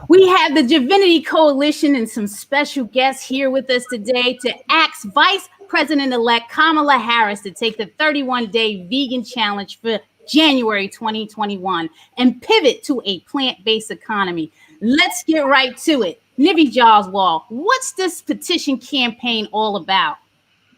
We have the JIVINITI Coalition and some special guests here with us today to ask Vice President-Elect Kamala Harris to take the 31-day vegan challenge for January 2021 and pivot to a plant-based economy. Let's get right to it. Nivi Jaswal, what's this petition campaign all about?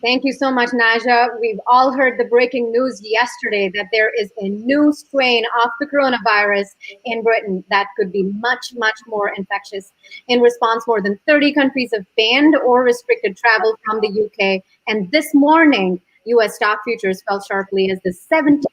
Thank you so much, Naijha. We've all heard the breaking news yesterday that there is a new strain of the coronavirus in Britain that could be much, much more infectious. In response, more than 30 countries have banned or restricted travel from the UK. And this morning, US stock futures fell sharply as the 70%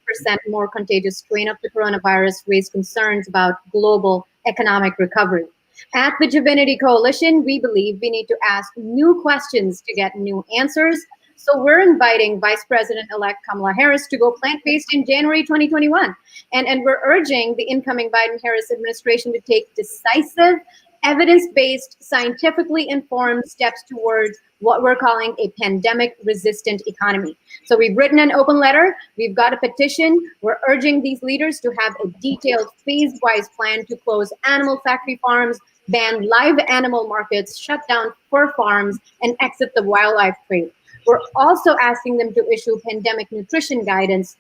more contagious strain of the coronavirus raised concerns about global economic recovery. At the JIVINITI Coalition, we believe we need to ask new questions to get new answers. So we're inviting Vice President-Elect Kamala Harris to go plant-based in January 2021. And we're urging the incoming Biden-Harris administration to take decisive, evidence-based, scientifically informed steps towards what we're calling a pandemic-resistant economy. So we've written an open letter. We've got a petition. We're urging these leaders to have a detailed, phase-wise plan to close animal factory farms, ban live animal markets, shut down fur farms, and exit the wildlife trade. We're also asking them to issue pandemic nutrition guidance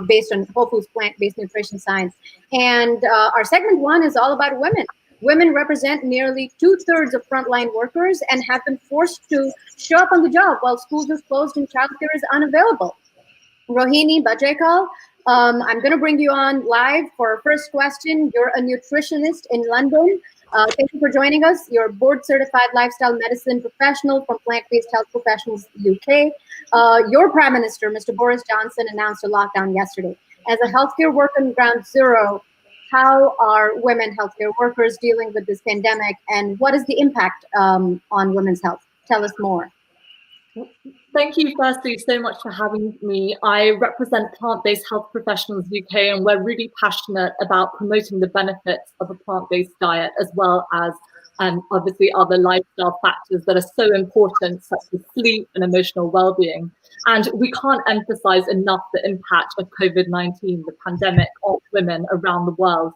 based on Whole Foods plant-based nutrition science. And our segment one is all about women. Women represent nearly 2/3 of frontline workers and have been forced to show up on the job while schools are closed and childcare is unavailable. Rohini, Bajekal, I'm going to bring you on live for our first question. You're a nutritionist in London. Thank you for joining us. You're a board-certified lifestyle medicine professional from Plant-Based Health Professionals UK. Your Prime Minister, Mr. Boris Johnson, announced a lockdown yesterday. As a healthcare worker in ground zero, how are women healthcare workers dealing with this pandemic, and what is the impact on women's health? Tell us more. Thank you, firstly, so much for having me. I represent Plant-Based Health Professionals UK, and we're really passionate about promoting the benefits of a plant-based diet, as well as obviously other lifestyle factors that are so important, such as sleep and emotional well-being. And we can't emphasize enough the impact of COVID-19, the pandemic, on women around the world.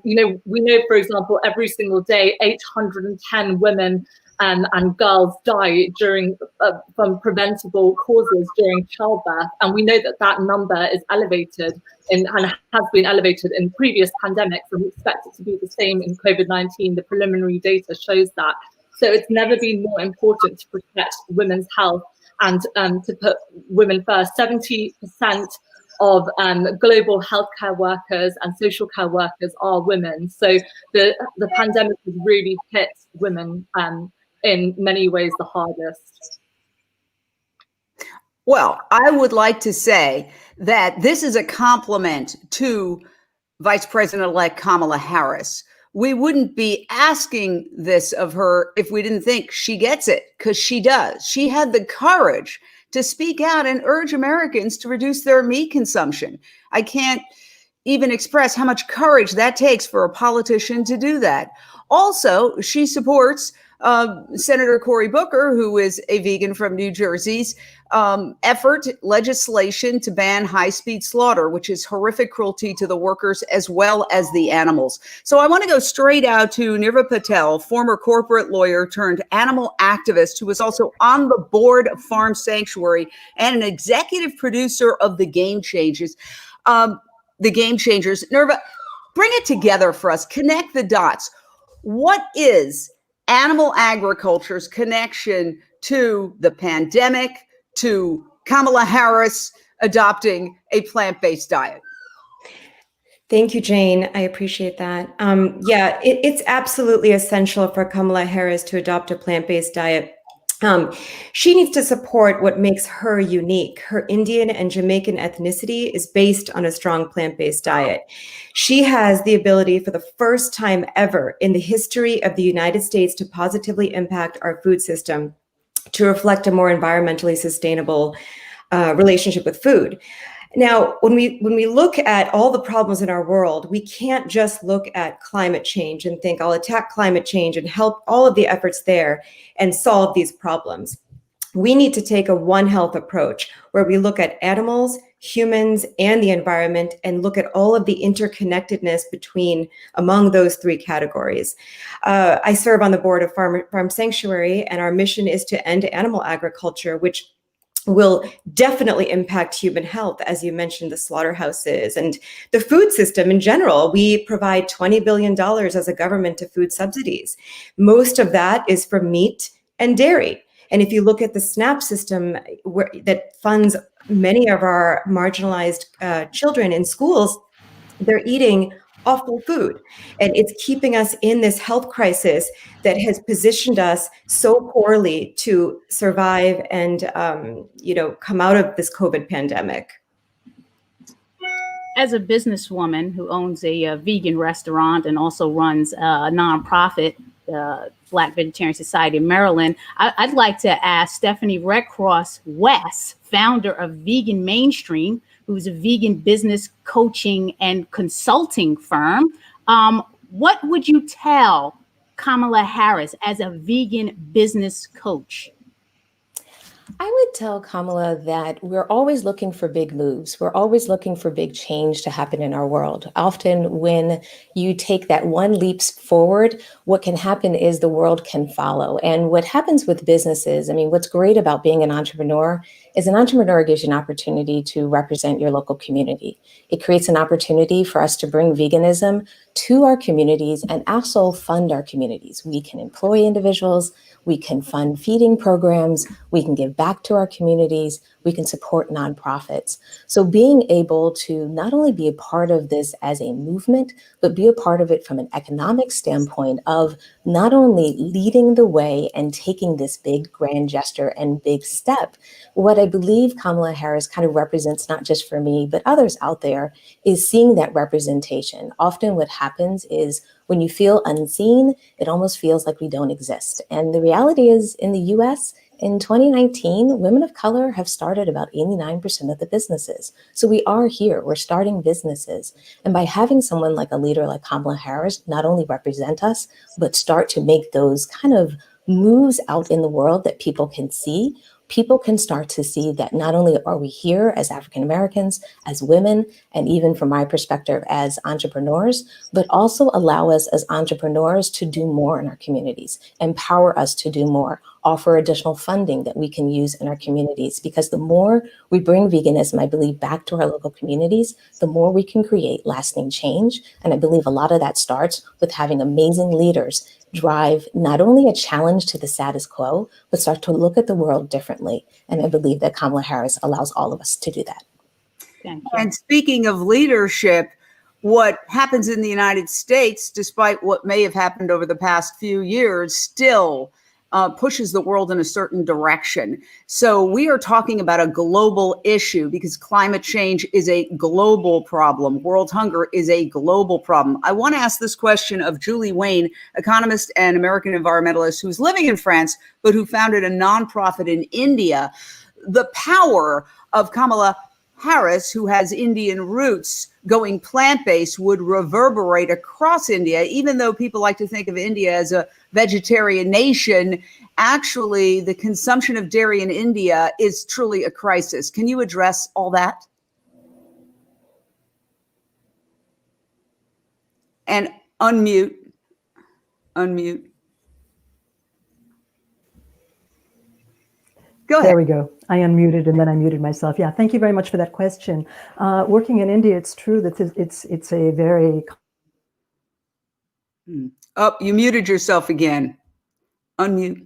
We know, for example, every single day, 810 women and girls die from preventable causes during childbirth. And we know that that number is elevated and has been elevated in previous pandemics, and we expect it to be the same in COVID-19. The preliminary data shows that. So it's never been more important to protect women's health and to put women first. 70% of global healthcare workers and social care workers are women. So the pandemic has really hit women in many ways the hardest. Well, I would like to say that this is a compliment to Vice President-Elect Kamala Harris. We wouldn't be asking this of her if we didn't think she gets it, because she does. She had the courage to speak out and urge Americans to reduce their meat consumption. I can't even express how much courage that takes for a politician to do that. Also, she supports Senator Cory Booker, who is a vegan from New Jersey's legislation to ban high-speed slaughter, which is horrific cruelty to the workers as well as the animals. So I want to go straight out to Nirva Patel, former corporate lawyer turned animal activist, who was also on the board of Farm Sanctuary and an executive producer of The Game Changers. Nirva, bring it together for us. Connect the dots. What is animal agriculture's connection to the pandemic, to Kamala Harris adopting a plant-based diet? Thank you, Jane. I appreciate that. It's absolutely essential for Kamala Harris to adopt a plant-based diet. She needs to support what makes her unique. Her Indian and Jamaican ethnicity is based on a strong plant-based diet. She has the ability for the first time ever in the history of the United States to positively impact our food system, to reflect a more environmentally sustainable relationship with food. Now, when we look at all the problems in our world, we can't just look at climate change and think I'll attack climate change and help all of the efforts there and solve these problems. We need to take a One Health approach where we look at animals, humans, and the environment, and look at all of the interconnectedness among those three categories. I serve on the board of Farm Sanctuary, and our mission is to end animal agriculture, which will definitely impact human health, as you mentioned, the slaughterhouses and the food system in general. We provide $20 billion as a government to food subsidies. Most of that is for meat and dairy. And if you look at the SNAP system that funds many of our marginalized children in schools, they're eating awful food. And it's keeping us in this health crisis that has positioned us so poorly to survive and, come out of this COVID pandemic. As a businesswoman who owns a vegan restaurant and also runs a nonprofit, Black Vegetarian Society in Maryland, I'd like to ask Stephanie Redcross-West, founder of Vegan Mainstream, who's a vegan business coaching and consulting firm. What would you tell Kamala Harris as a vegan business coach? I would tell Kamala that we're always looking for big moves. We're always looking for big change to happen in our world. Often when you take that one leap forward, what can happen is the world can follow. And what happens with businesses, what's great about being an entrepreneur is an entrepreneur gives you an opportunity to represent your local community. It creates an opportunity for us to bring veganism to our communities and also fund our communities. We can employ individuals, we can fund feeding programs, we can give back to our communities, we can support nonprofits. So being able to not only be a part of this as a movement, but be a part of it from an economic standpoint of not only leading the way and taking this big grand gesture and big step. What I believe Kamala Harris kind of represents, not just for me, but others out there, is seeing that representation. Often what happens is when you feel unseen, it almost feels like we don't exist. And the reality is in the US, in 2019, women of color have started about 89% of the businesses. So we are here, we're starting businesses. And by having someone like a leader like Kamala Harris not only represent us, but start to make those kind of moves out in the world that people can see, people can start to see that not only are we here as African Americans, as women, and even from my perspective as entrepreneurs, but also allow us as entrepreneurs to do more in our communities, empower us to do more, offer additional funding that we can use in our communities. Because the more we bring veganism, I believe, back to our local communities, the more we can create lasting change. And I believe a lot of that starts with having amazing leaders drive not only a challenge to the status quo, but start to look at the world differently. And I believe that Kamala Harris allows all of us to do that. Thank you. And speaking of leadership, what happens in the United States, despite what may have happened over the past few years, still pushes the world in a certain direction. So we are talking about a global issue because climate change is a global problem. World hunger is a global problem. I want to ask this question of Julie Wayne, economist and American environmentalist who's living in France, but who founded a nonprofit in India. The power of Kamala Harris, who has Indian roots, going plant-based would reverberate across India, even though people like to think of India as a vegetarian nation. Actually, the consumption of dairy in India is truly a crisis. Can you address all that? And unmute. Go ahead. There we go. I unmuted and then I muted myself. Yeah, thank you very much for that question. Working in India, it's true that it's a very... Oh, you muted yourself again. Unmute.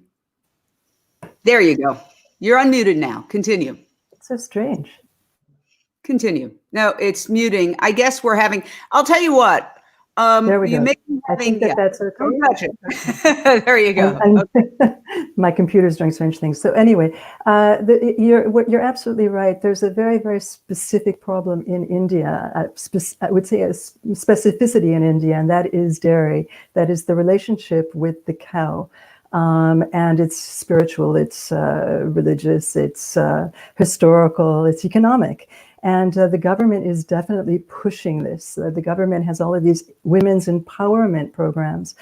There you go. You're unmuted now. Continue. It's so strange. Continue. No, it's muting. I guess we're having... I'll tell you what. There we go. I think that's okay. Don't touch it. There you go. Okay. My computer's doing strange things. So anyway, you're absolutely right. There's a very, very specific problem in India. I would say a specificity in India, and that is dairy. That is the relationship with the cow. And it's spiritual, it's religious, it's historical, it's economic. And the government is definitely pushing this. The government has all of these women's empowerment programs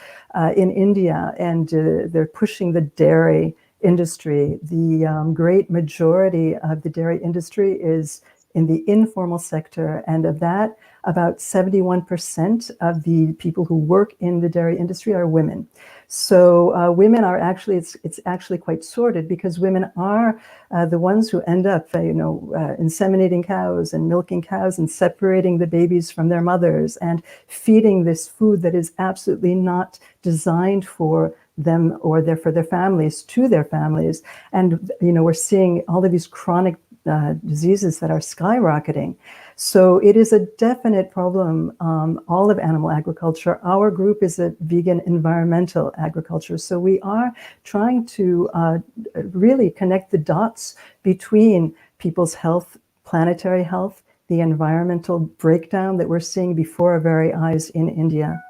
in India, and they're pushing the dairy industry. The great majority of the dairy industry is in the informal sector. And of that, about 71% of the people who work in the dairy industry are women. So women are actually, it's actually quite sordid, because women are the ones who end up, inseminating cows and milking cows and separating the babies from their mothers and feeding this food that is absolutely not designed for them or for their families, to their families. And, we're seeing all of these chronic diseases that are skyrocketing. So it is a definite problem, all of animal agriculture. Our group is a vegan environmental agriculture. So we are trying to really connect the dots between people's health, planetary health, the environmental breakdown that we're seeing before our very eyes in India.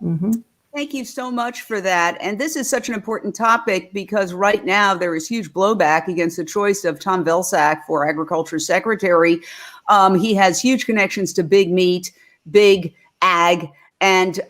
Mm-hmm. Thank you so much for that. And this is such an important topic because right now there is huge blowback against the choice of Tom Vilsack for Agriculture Secretary. He has huge connections to big meat, big ag, and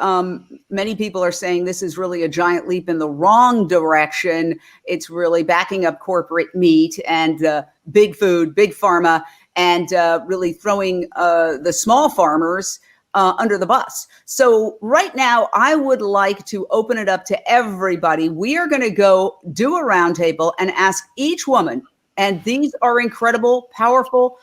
many people are saying this is really a giant leap in the wrong direction. It's really backing up corporate meat and big food, big pharma, and really throwing the small farmers under the bus. So right now, I would like to open it up to everybody. We are going to go do a roundtable and ask each woman, and these are incredible, powerful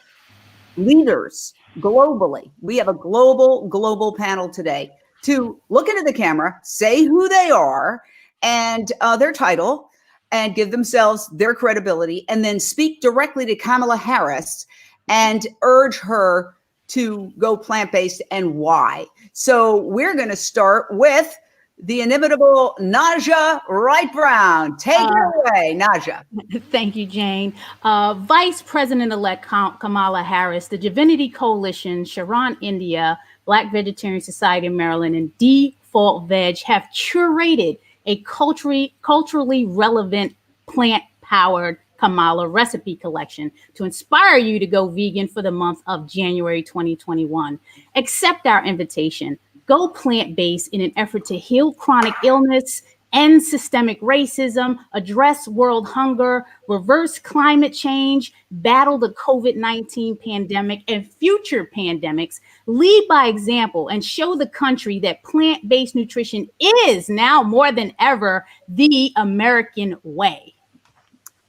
leaders globally. We have a global panel today to look into the camera, say who they are and their title, and give themselves their credibility, and then speak directly to Kamala Harris and urge her to go plant-based and why. So we're going to start with the inimitable Naijha Wright-Brown. Take it away, Naijha. Thank you, Jane. Vice President-Elect Kamala Harris, the Divinity Coalition, Sharon India, Black Vegetarian Society of Maryland, and Default Veg have curated a culturally relevant plant-powered Kamala recipe collection to inspire you to go vegan for the month of January 2021. Accept our invitation. Go plant-based in an effort to heal chronic illness, end systemic racism, address world hunger, reverse climate change, battle the COVID-19 pandemic and future pandemics, lead by example, and show the country that plant-based nutrition is now more than ever the American way.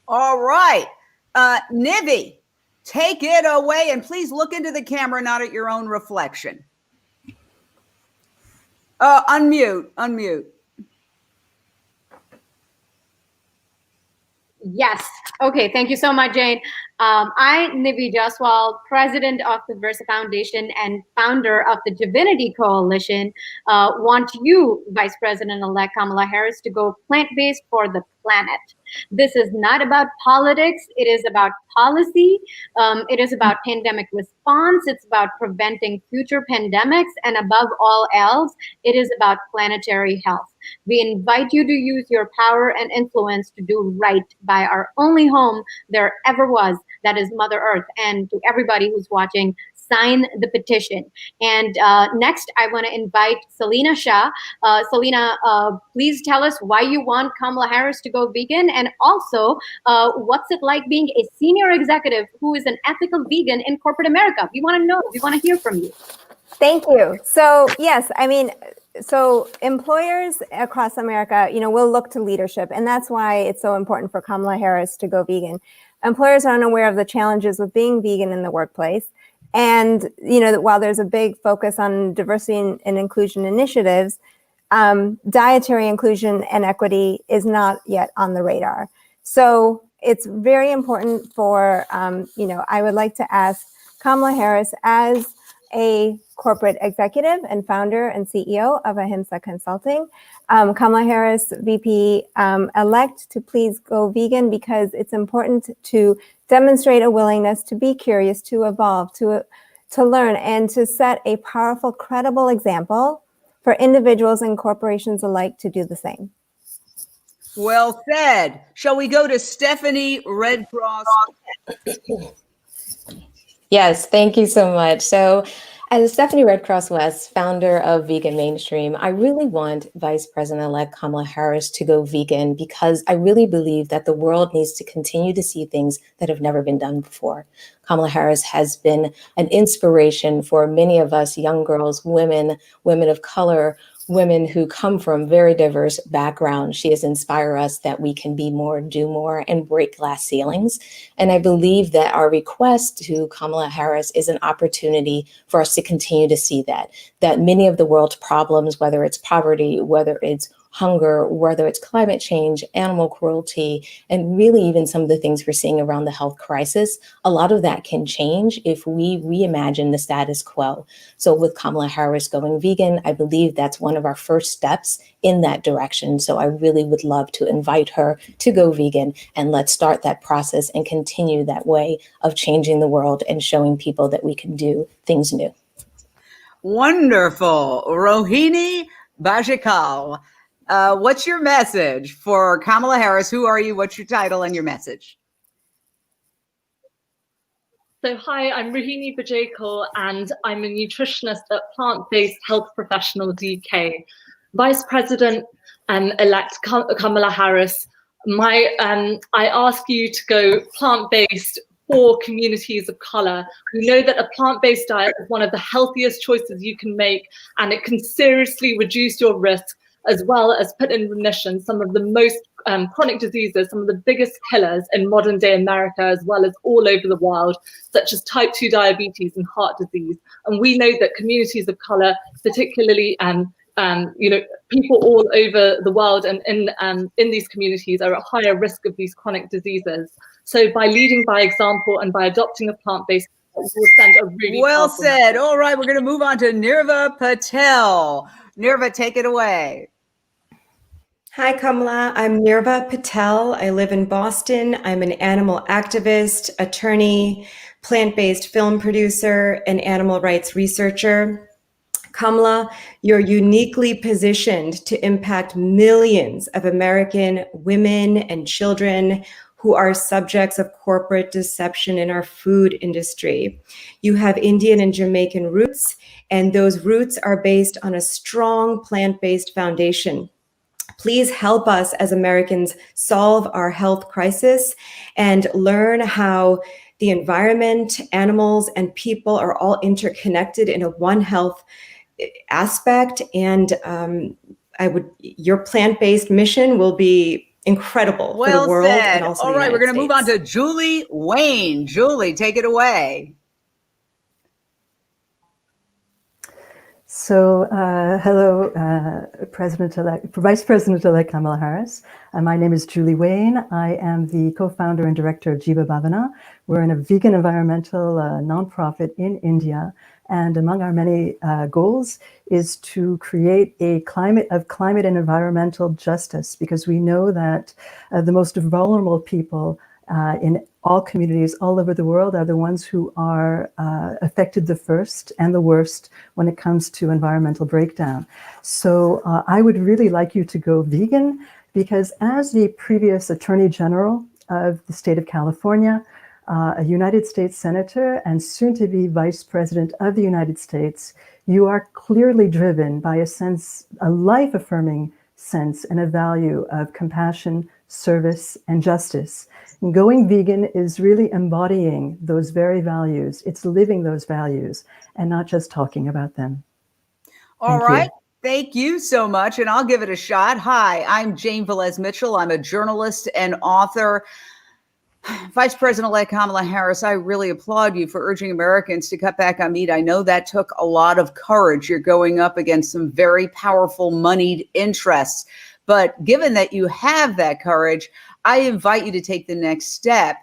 All right. Nivi, take it away, and please look into the camera, not at your own reflection. Unmute. Yes. Okay. Thank you so much, Jane. I, Nivi Jaswal, president of the Versa Foundation and founder of the JIVINITI Coalition, want you, Vice President-Elect Kamala Harris, to go plant-based for the planet. This is not about politics. It is about policy. It is about pandemic response. It's about preventing future pandemics. And above all else, it is about planetary health. We invite you to use your power and influence to do right by our only home there ever was, that is Mother Earth. And to everybody who's watching, sign the petition. And next, I want to invite Salina Shah. Salina, please tell us why you want Kamala Harris to go vegan, and also what's it like being a senior executive who is an ethical vegan in corporate America? We want to know. We want to hear from you. Thank you. So yes, I mean, so employers across America, will look to leadership, and that's why it's so important for Kamala Harris to go vegan. Employers are unaware of the challenges with being vegan in the workplace. And, while there's a big focus on diversity and inclusion initiatives, dietary inclusion and equity is not yet on the radar. So it's very important for, I would like to ask Kamala Harris, as a corporate executive and founder and CEO of Ahimsa Consulting, Kamala Harris, VP elect, to please go vegan, because it's important to demonstrate a willingness to be curious, to evolve, to learn, and to set a powerful, credible example for individuals and corporations alike to do the same. Well said. Shall we go to Stephanie Redcross? Yes, thank you so much. So As Stephanie Redcross-West, founder of Vegan Mainstream, I really want Vice President-Elect Kamala Harris to go vegan because I really believe that the world needs to continue to see things that have never been done before. Kamala Harris has been an inspiration for many of us young girls, women of color, women who come from very diverse backgrounds. She has inspired us that we can be more, do more, and break glass ceilings. And I believe that our request to Kamala Harris is an opportunity for us to continue to see that many of the world's problems, whether it's poverty, whether it's hunger, whether it's climate change, animal cruelty, and really even some of the things we're seeing around the health crisis, a lot of that can change if we reimagine the status quo. So with Kamala Harris going vegan, I believe that's one of our first steps in that direction. So I really would love to invite her to go vegan, and let's start that process and continue that way of changing the world and showing people that we can do things new. Wonderful. Rohini Bajekal. What's your message for Kamala Harris? Who are you? What's your title and your message? So hi, I'm Rohini Bajekal, and I'm a nutritionist at Plant-Based Health Professionals UK. Vice President-Elect Kamala Harris, I ask you to go plant-based for communities of color. We know that a plant-based diet is one of the healthiest choices you can make, and it can seriously reduce your risk, as well as put in remission some of the most chronic diseases, some of the biggest killers in modern day America, as well as all over the world, such as type 2 diabetes and heart disease. And we know that communities of color, particularly people all over the world and in these communities, are at higher risk of these chronic diseases. So by leading by example and by adopting a plant-based, we'll send a really well powerful said. message. All right, we're going to move on to Nirva Patel. Nirva, take it away. Hi, Kamala. I'm Nirva Patel. I live in Boston. I'm an animal activist, attorney, plant-based film producer, and animal rights researcher. Kamala, you're uniquely positioned to impact millions of American women and children who are subjects of corporate deception in our food industry. You have Indian and Jamaican roots, and those roots are based on a strong plant-based foundation. Please help us as Americans solve our health crisis and learn how the environment, animals, and people are all interconnected in a one health aspect. And your plant-based mission will be incredible for the world and also all the right, United we're going to move on States. to Julie Wayne. Julie, take it away. So, hello, Vice President-Elect Kamala Harris. My name is Julie Wayne. I am the co-founder and director of Jiva Bhavana. We're a vegan environmental nonprofit in India. And among our many goals is to create a climate and environmental justice, because we know that the most vulnerable people in all communities all over the world are the ones who are affected the first and the worst when it comes to environmental breakdown. So I would really like you to go vegan, because as the previous Attorney General of the state of California, a United States Senator, and soon to be Vice President of the United States, you are clearly driven by a life-affirming sense and a value of compassion, service, and justice. And going vegan is really embodying those very values. It's living those values and not just talking about them. All right. Thank you so much. And I'll give it a shot. Hi, I'm Jane Velez-Mitchell. I'm a journalist and author. Vice President-Elect Kamala Harris, I really applaud you for urging Americans to cut back on meat. I know that took a lot of courage. You're going up against some very powerful moneyed interests. But given that you have that courage, I invite you to take the next step.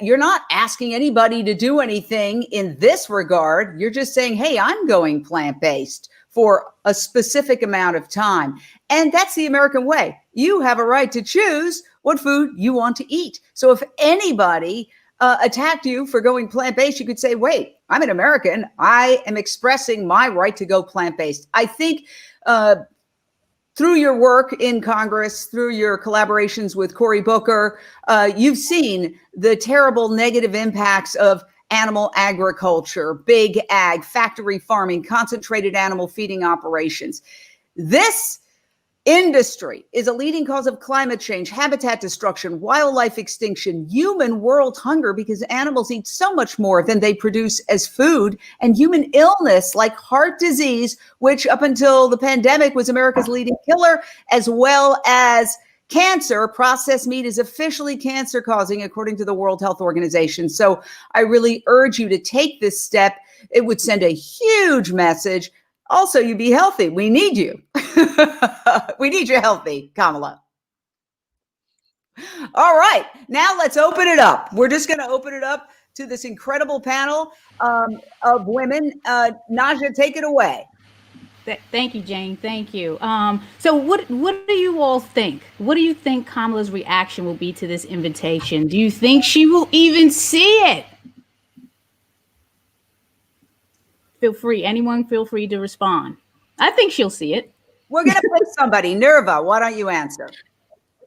You're not asking anybody to do anything in this regard. You're just saying, hey, I'm going plant-based for a specific amount of time. And that's the American way. You have a right to choose what food you want to eat. So if anybody attacked you for going plant-based, you could say, wait, I'm an American. I am expressing my right to go plant-based. I think through your work in Congress, through your collaborations with Cory Booker, you've seen the terrible negative impacts of animal agriculture, big ag, factory farming, concentrated animal feeding operations. This industry is a leading cause of climate change, habitat destruction, wildlife extinction, human world hunger, because animals eat so much more than they produce as food, and human illness like heart disease, which up until the pandemic was America's leading killer, as well as cancer. Processed meat is officially cancer causing, according to the World Health Organization. So I really urge you to take this step. It would send a huge message. Also, you be healthy. We need you. We need you healthy, Kamala. All right. Now let's open it up. We're just going to open it up to this incredible panel of women. Naijha, take it away. Thank you, Jane. Thank you. So what do you all think? What do you think Kamala's reaction will be to this invitation? Do you think she will even see it? Feel free. Anyone feel free to respond. I think she'll see it. We're going to pick somebody. Nerva, why don't you answer?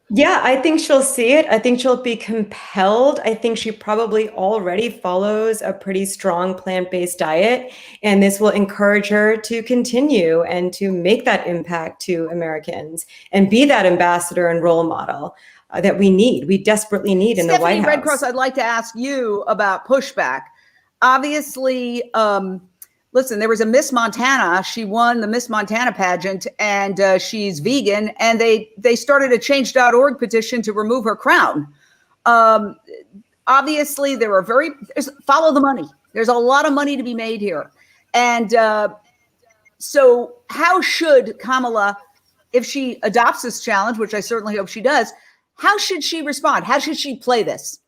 Yeah, I think she'll see it. I think she'll be compelled. I think she probably already follows a pretty strong plant-based diet, and this will encourage her to continue and to make that impact to Americans and be that ambassador and role model that we desperately need in the White House. Stephanie Redcross, I'd like to ask you about pushback. Obviously, listen, there was a Miss Montana. She won the Miss Montana pageant, and she's vegan. And they started a change.org petition to remove her crown. Obviously, follow the money. There's a lot of money to be made here. And so how should Kamala, if she adopts this challenge, which I certainly hope she does, how should she respond? How should she play this?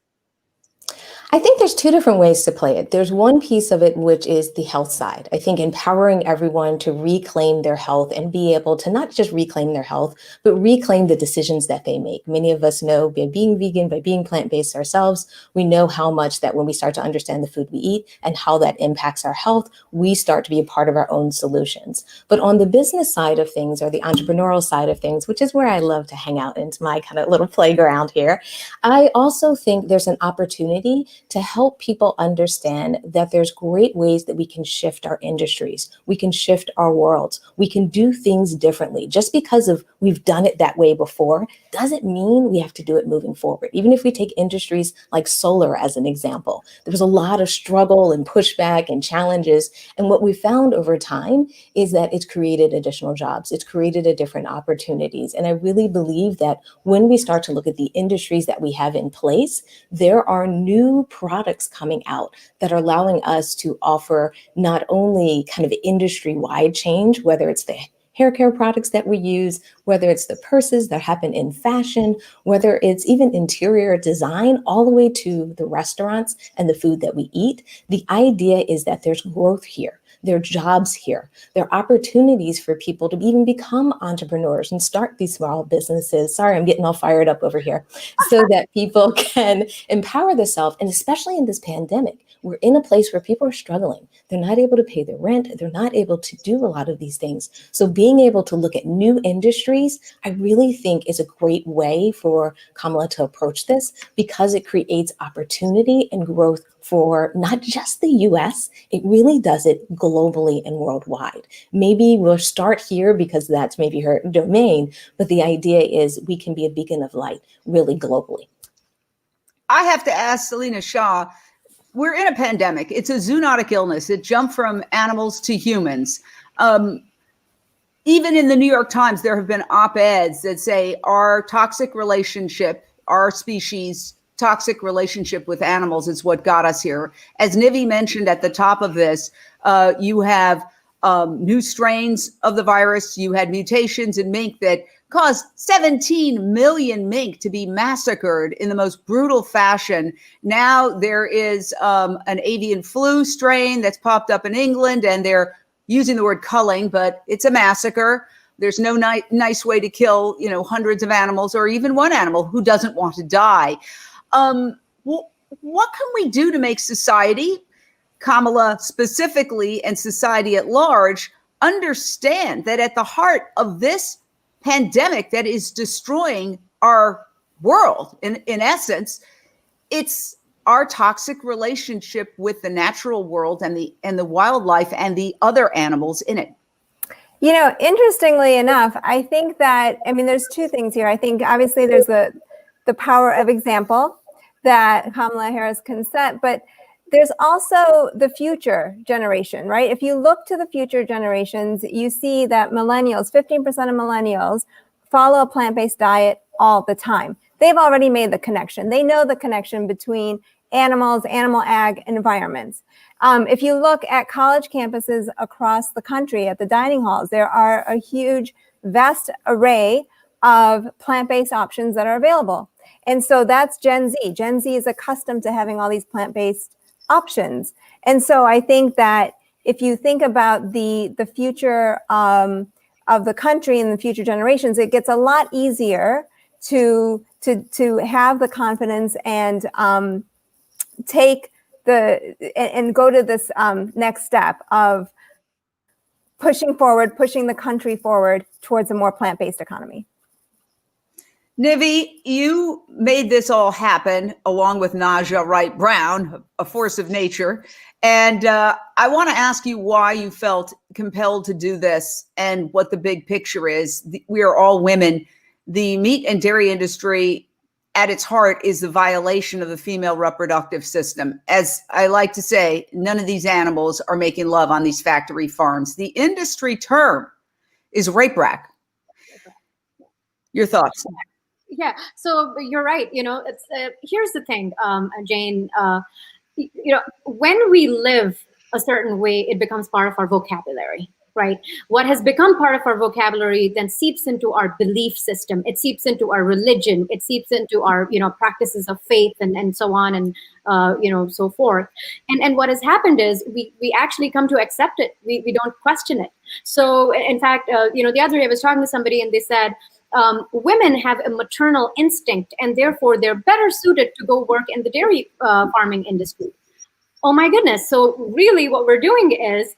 I think there's two different ways to play it. There's one piece of it, which is the health side. I think empowering everyone to reclaim their health and be able to not just reclaim their health, but reclaim the decisions that they make. Many of us know by being vegan, by being plant-based ourselves, we know how much that when we start to understand the food we eat and how that impacts our health, we start to be a part of our own solutions. But on the business side of things, or the entrepreneurial side of things, which is where I love to hang out, into my kind of little playground here, I also think there's an opportunity to help people understand that there's great ways that we can shift our industries. We can shift our worlds. We can do things differently. Just because we've done it that way before, doesn't mean we have to do it moving forward. Even if we take industries like solar as an example, there was a lot of struggle and pushback and challenges. And what we found over time is that it's created additional jobs. It's created different opportunities. And I really believe that when we start to look at the industries that we have in place, there are new products coming out that are allowing us to offer not only kind of industry-wide change, whether it's the hair care products that we use, whether it's the purses that happen in fashion, whether it's even interior design, all the way to the restaurants and the food that we eat. The idea is that there's growth here. There are jobs here. There are opportunities for people to even become entrepreneurs and start these small businesses. Sorry, I'm getting all fired up over here. So that people can empower themselves. And especially in this pandemic, we're in a place where people are struggling. They're not able to pay their rent. They're not able to do a lot of these things. So being able to look at new industries, I really think is a great way for Kamala to approach this, because it creates opportunity and growth for not just the US, it really does it globally and worldwide. Maybe we'll start here because that's maybe her domain, but the idea is we can be a beacon of light really globally. I have to ask Salina Shah, we're in a pandemic. It's a zoonotic illness. It jumped from animals to humans. Even in the New York Times, there have been op-eds that say our toxic relationship, our species' toxic relationship with animals is what got us here. As Nivi mentioned at the top of this, you have new strains of the virus. You had mutations in mink that caused 17 million mink to be massacred in the most brutal fashion. Now there is an avian flu strain that's popped up in England, and they're using the word culling, but it's a massacre. There's no nice way to kill, hundreds of animals or even one animal who doesn't want to die. What can we do to make society, Kamala specifically, and society at large understand that at the heart of this pandemic that is destroying our world, in essence, it's our toxic relationship with the natural world and the wildlife and the other animals in it? You know, interestingly enough, I think that, I mean, there's two things here. I think obviously there's the power of example that Kamala Harris can set, but there's also the future generation, right? If you look to the future generations, you see that millennials, 15% of millennials follow a plant-based diet all the time. They've already made the connection. They know the connection between animals, animal ag environments. If you look at college campuses across the country at the dining halls, there are a huge, vast array of plant-based options that are available. And so that's Gen Z. Gen Z is accustomed to having all these plant-based options. And so I think that if you think about the future of the country and the future generations, it gets a lot easier to have the confidence and take and go to this next step of pushing the country forward towards a more plant-based economy. Nivi, you made this all happen along with Naijha Wright-Brown, a force of nature. And I want to ask you why you felt compelled to do this and what the big picture is. We are all women. The meat and dairy industry at its heart is the violation of the female reproductive system. As I like to say, none of these animals are making love on these factory farms. The industry term is rape rack. Your thoughts? Yeah, so you're right. You know, it's here's the thing, Jane. You know, when we live a certain way, it becomes part of our vocabulary, right? What has become part of our vocabulary then seeps into our belief system. It seeps into our religion. It seeps into our, you know, practices of faith and so on and, you know, so forth. And what has happened is we actually come to accept it. We don't question it. So in fact, you know, the other day I was talking to somebody and they said, women have a maternal instinct and therefore they're better suited to go work in the dairy farming industry. Oh my goodness. So really what we're doing is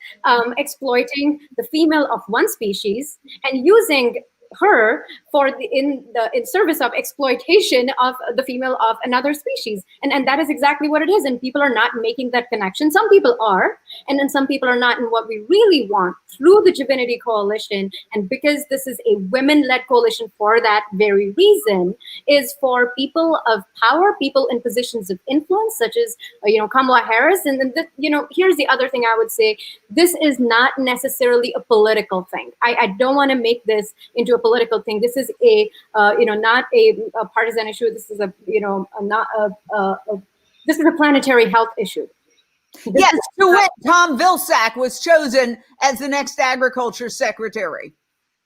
exploiting the female of one species and using her for in service of exploitation of the female of another species. And that is exactly what it is. And people are not making that connection. Some people are, and then some people are not. And what we really want through the JIVINITI Coalition, and because this is a women-led coalition for that very reason, is for people of power, people in positions of influence, such as, you know, Kamala Harris. And then, you know, here's the other thing I would say. This is not necessarily a political thing. I don't want to make this into a political thing. This is a, you know, not a partisan issue. This is a, you know, this is a planetary health issue. Yes, to wit, Tom Vilsack was chosen as the next agriculture secretary.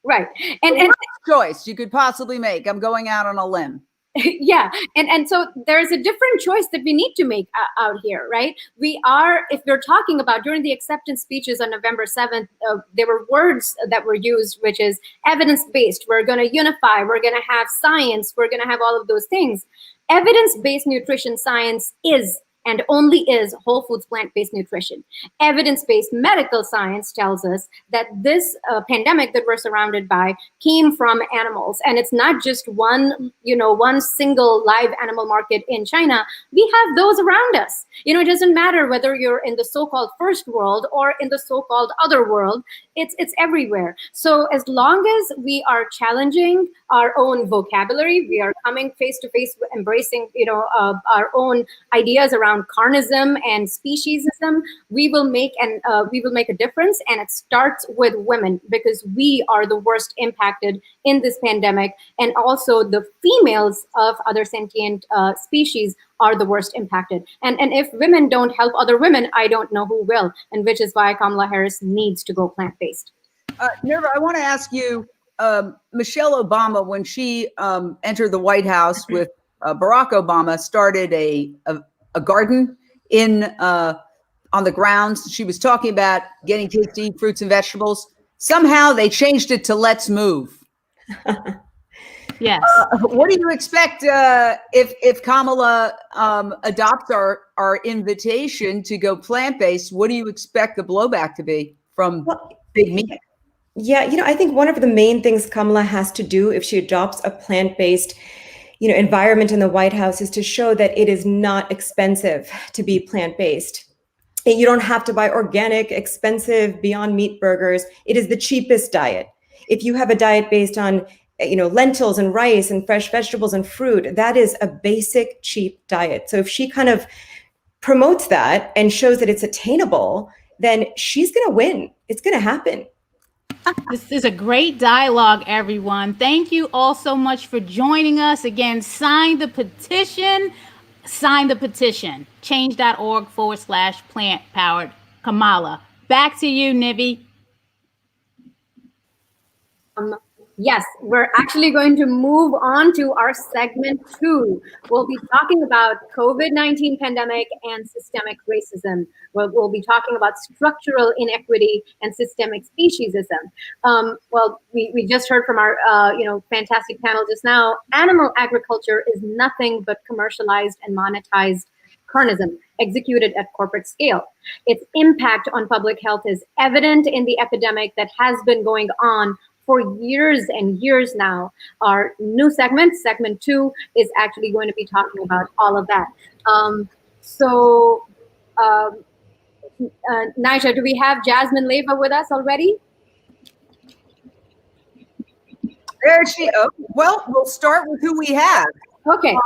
Right. And choice you could possibly make. I'm going out on a limb. Yeah. And so there's a different choice that we need to make out here, right? We are, if we're talking about during the acceptance speeches on November 7th, there were words that were used, which is evidence-based. We're going to unify. We're going to have science. We're going to have all of those things. Evidence-based nutrition science is and only is whole foods, plant-based nutrition. Evidence-based medical science tells us that this pandemic that we're surrounded by came from animals. And it's not just one, you know, one single live animal market in China. We have those around us. You know, it doesn't matter whether you're in the so-called first world or in the so-called other world, it's everywhere. So as long as we are challenging our own vocabulary, we are coming face to face, embracing, you know, our own ideas around carnism and speciesism, we will make a difference. And it starts with women, because we are the worst impacted in this pandemic, and also the females of other sentient species are the worst impacted. And if women don't help other women, I don't know who will, and which is why Kamala Harris needs to go plant-based. Nirva, I want to ask you, Michelle Obama, when she entered the White House with Barack Obama, started a garden on the grounds. She was talking about getting kids to eat fruits and vegetables. Somehow they changed it to "Let's move." Yes. What do you expect if Kamala adopts our invitation to go plant-based? What do you expect the blowback to be from big meat? Yeah, you know, I think one of the main things Kamala has to do if she adopts a plant-based environment in the White House is to show that it is not expensive to be plant-based. You don't have to buy organic, expensive Beyond Meat burgers. It is the cheapest diet. If you have a diet based on, lentils and rice and fresh vegetables and fruit, that is a basic, cheap diet. So if she kind of promotes that and shows that it's attainable, then she's going to win. It's going to happen. This is a great dialogue, everyone. Thank you all so much for joining us. Again, sign the petition. Sign the petition. Change.org/plant-powered-Kamala. Back to you, Nivi. Yes, we're actually going to move on to our segment 2. We'll be talking about COVID-19 pandemic and systemic racism. We'll be talking about structural inequity and systemic speciesism. We just heard from our fantastic panel just now. Animal agriculture is nothing but commercialized and monetized carnism executed at corporate scale. Its impact on public health is evident in the epidemic that has been going on for years and years now. Our new segment 2, is actually going to be talking about all of that. Naijha, do we have Jasmine Leyva with us already? There she is. Well, we'll start with who we have. Okay.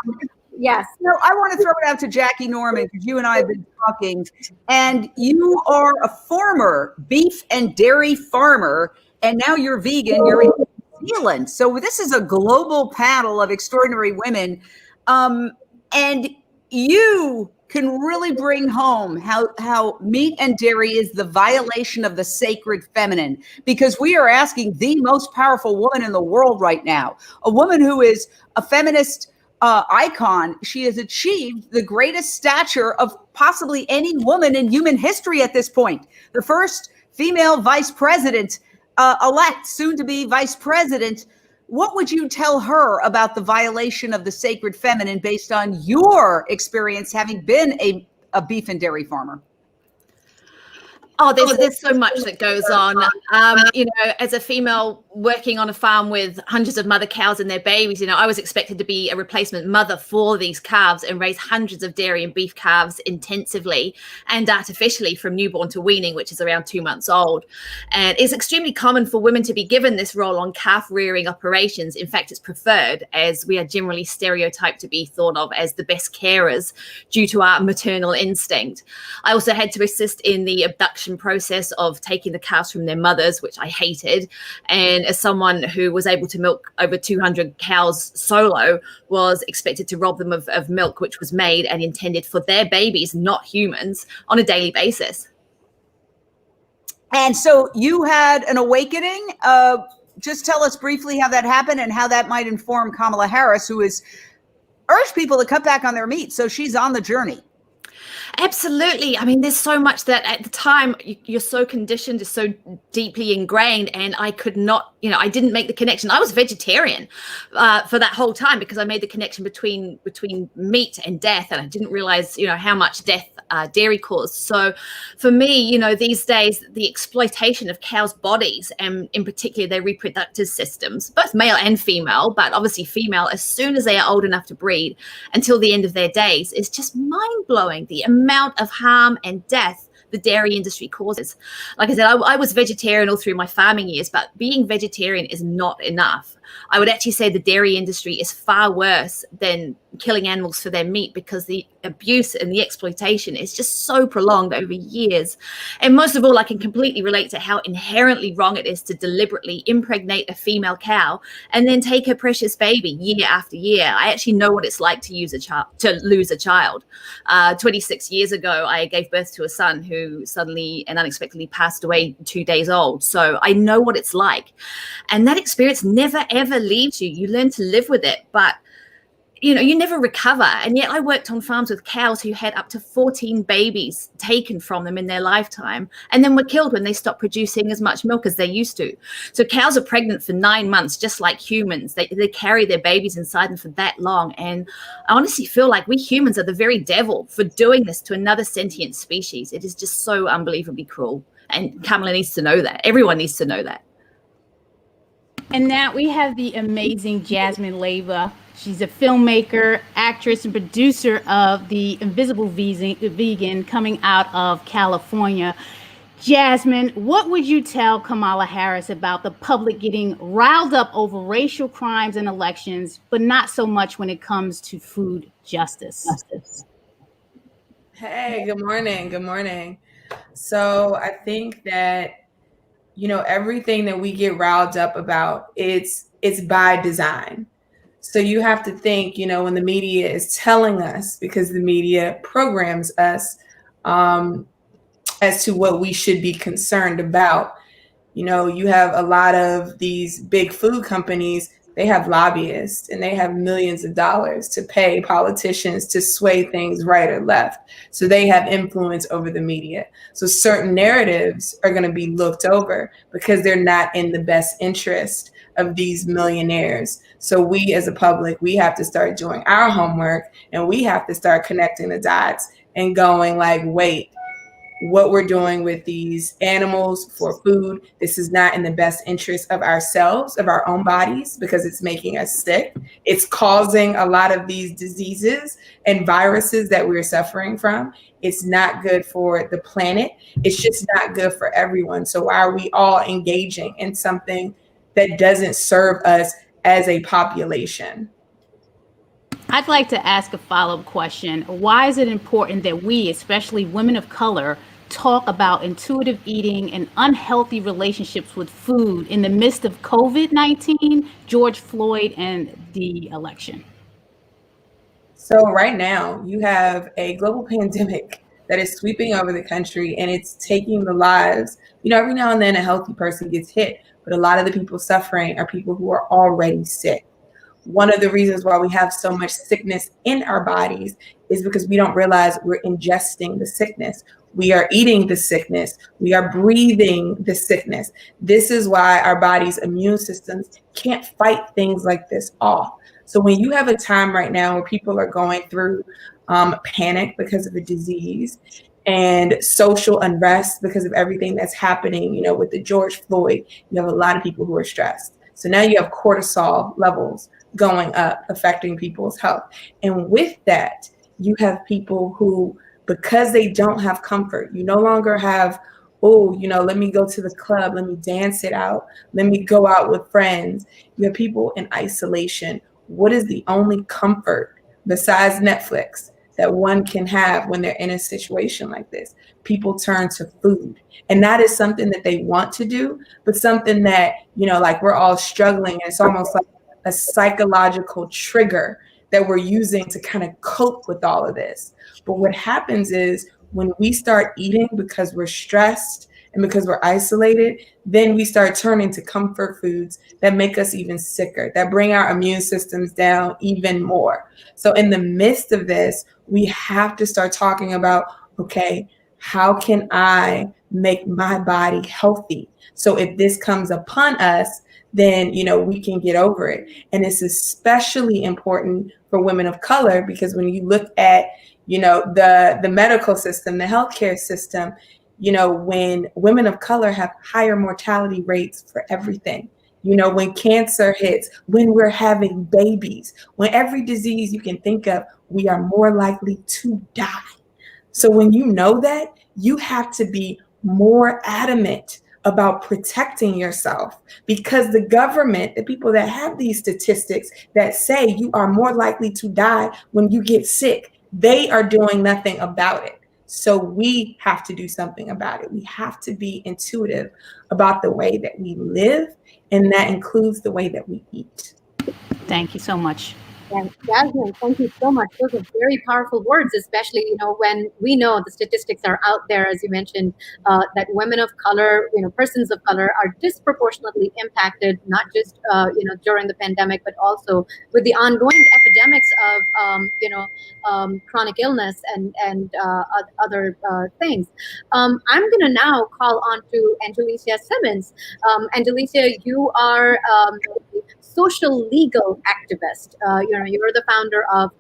Yes. So I want to throw it out to Jackie Norman, because you and I have been talking, and you are a former beef and dairy farmer, and now you're vegan. You're in New Zealand. So this is a global panel of extraordinary women. And you can really bring home how meat and dairy is the violation of the sacred feminine, because we are asking the most powerful woman in the world right now, a woman who is a feminist icon. She has achieved the greatest stature of possibly any woman in human history at this point. The first female vice president elect, soon to be vice president. What would you tell her about the violation of the sacred feminine based on your experience having been a beef and dairy farmer? Oh, there's so much that goes on. As a female working on a farm with hundreds of mother cows and their babies, I was expected to be a replacement mother for these calves and raise hundreds of dairy and beef calves intensively and artificially from newborn to weaning, which is around 2 months old. And it's extremely common for women to be given this role on calf rearing operations. In fact, it's preferred, as we are generally stereotyped to be thought of as the best carers due to our maternal instinct. I also had to assist in the abduction process of taking the calves from their mothers, which I hated. And as someone who was able to milk over 200 cows solo, was expected to rob them of milk, which was made and intended for their babies, not humans, on a daily basis. And so you had an awakening. Just tell us briefly how that happened and how that might inform Kamala Harris, who has urged people to cut back on their meat. So she's on the journey. Absolutely. I mean, there's so much that at the time you're so conditioned, is so deeply ingrained, and I could not, I didn't make the connection. I was vegetarian for that whole time because I made the connection between meat and death, and I didn't realize, how much death dairy caused. So for me, these days, the exploitation of cows' bodies, and in particular their reproductive systems, both male and female, but obviously female, as soon as they are old enough to breed until the end of their days, is just mind-blowing. The amount of harm and death the dairy industry causes. Like I said, I was vegetarian all through my farming years, but being vegetarian is not enough. I would actually say the dairy industry is far worse than killing animals for their meat, because the abuse and the exploitation is just so prolonged over years. And most of all, I can completely relate to how inherently wrong it is to deliberately impregnate a female cow and then take her precious baby year after year. I actually know what it's like to lose a child. 26 years ago, I gave birth to a son who suddenly and unexpectedly passed away 2 days old. So I know what it's like. And that experience never, ever leaves you. You learn to live with it, but you never recover. And yet I worked on farms with cows who had up to 14 babies taken from them in their lifetime, and then were killed when they stopped producing as much milk as they used to. So cows are pregnant for 9 months, just like humans. They carry their babies inside them for that long. And I honestly feel like we humans are the very devil for doing this to another sentient species. It is just so unbelievably cruel. And Kamala needs to know that. Everyone needs to know that. And now we have the amazing Jasmine Leyva. She's a filmmaker, actress, and producer of The Invisible Vegan, coming out of California. Jasmine, what would you tell Kamala Harris about the public getting riled up over racial crimes in elections, but not so much when it comes to food justice? Hey, good morning. Good morning. So I think that, everything that we get riled up about, it's by design. So you have to think, when the media is telling us, because the media programs us as to what we should be concerned about. You have a lot of these big food companies, they have lobbyists and they have millions of dollars to pay politicians to sway things right or left. So they have influence over the media. So certain narratives are going to be looked over because they're not in the best interest of these millionaires. So we as a public, we have to start doing our homework, and we have to start connecting the dots and going like, wait, what we're doing with these animals for food, this is not in the best interest of ourselves, of our own bodies, because it's making us sick. It's causing a lot of these diseases and viruses that we're suffering from. It's not good for the planet. It's just not good for everyone. So why are we all engaging in something that doesn't serve us as a population? I'd like to ask a follow-up question. Why is it important that we, especially women of color, talk about intuitive eating and unhealthy relationships with food in the midst of COVID-19, George Floyd, and the election? So right now you have a global pandemic that is sweeping over the country, and it's taking the lives. Every now and then a healthy person gets hit, but a lot of the people suffering are people who are already sick. One of the reasons why we have so much sickness in our bodies is because we don't realize we're ingesting the sickness. We are eating the sickness. We are breathing the sickness. This is why our body's immune systems can't fight things like this off. So when you have a time right now where people are going through panic because of a disease and social unrest because of everything that's happening, with the George Floyd, you have a lot of people who are stressed. So now you have cortisol levels going up, affecting people's health. And with that, you have people who, because they don't have comfort, you no longer have, let me go to the club, let me dance it out, let me go out with friends. You have people in isolation. What is the only comfort besides Netflix that one can have when they're in a situation like this? People turn to food. And that is something that they want to do, but something that, like we're all struggling. And it's almost like a psychological trigger that we're using to kind of cope with all of this. But what happens is when we start eating because we're stressed and because we're isolated, then we start turning to comfort foods that make us even sicker, that bring our immune systems down even more. So in the midst of this, we have to start talking about, okay, how can I make my body healthy? So if this comes upon us, then, we can get over it. And it's especially important for women of color, because when you look at, the medical system, the healthcare system, when women of color have higher mortality rates for everything, when cancer hits, when we're having babies, when every disease you can think of, we are more likely to die. So when you know that, you have to be more adamant about protecting yourself, because the government, the people that have these statistics that say you are more likely to die when you get sick, they are doing nothing about it. So we have to do something about it. We have to be intuitive about the way that we live, and that includes the way that we eat. Thank you so much. And Jasmine, thank you so much. Those are very powerful words, especially, when we know the statistics are out there, as you mentioned, that women of color, persons of color are disproportionately impacted, not just, during the pandemic, but also with the ongoing epidemics of, chronic illness and other things. I'm going to now call on to Angelicia Simmons. Angelicia, you are social legal activist. You're the founder of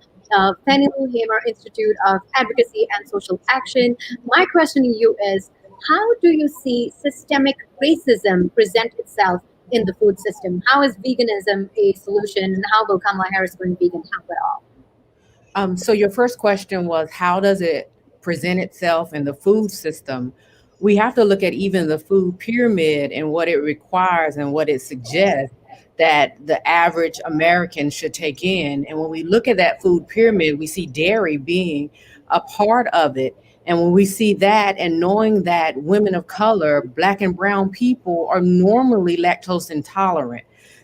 Fannie Lou Hamer Institute of Advocacy and Social Action. My question to you is, how do you see systemic racism present itself in the food system. How is veganism a solution, and how will Kamala Harris going vegan help at all? So your first question was, how does it present itself in the food system? We have to look at even the food pyramid and what it requires and what it suggests that the average American should take in. And when we look at that food pyramid, we see dairy being a part of it. And when we see that, and knowing that women of color, Black and brown people, are normally lactose intolerant.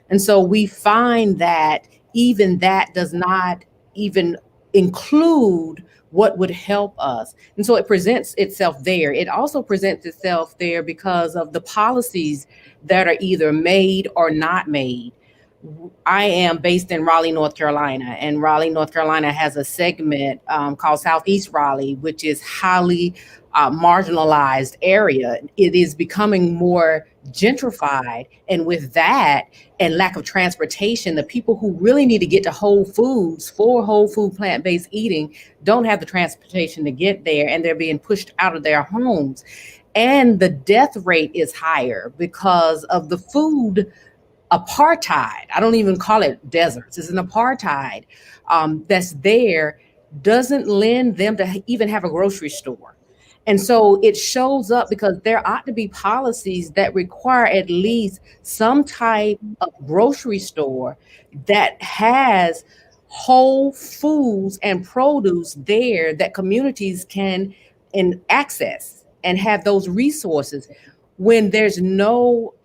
And so we find that even that does not even include what would help us. And so it presents itself there. It also presents itself there because of the policies that are either made or not made. I am based in Raleigh, North Carolina, and Raleigh, North Carolina has a segment called Southeast Raleigh, which is highly marginalized area. It is becoming more gentrified. And with that and lack of transportation, the people who really need to get to Whole Foods for whole food plant-based eating don't have the transportation to get there, and they're being pushed out of their homes. And the death rate is higher because of the food apartheid. I don't even call it deserts. It's an apartheid that's there, doesn't lend them to even have a grocery store. And so it shows up because there ought to be policies that require at least some type of grocery store that has whole foods and produce there that communities can access and have those resources. When there's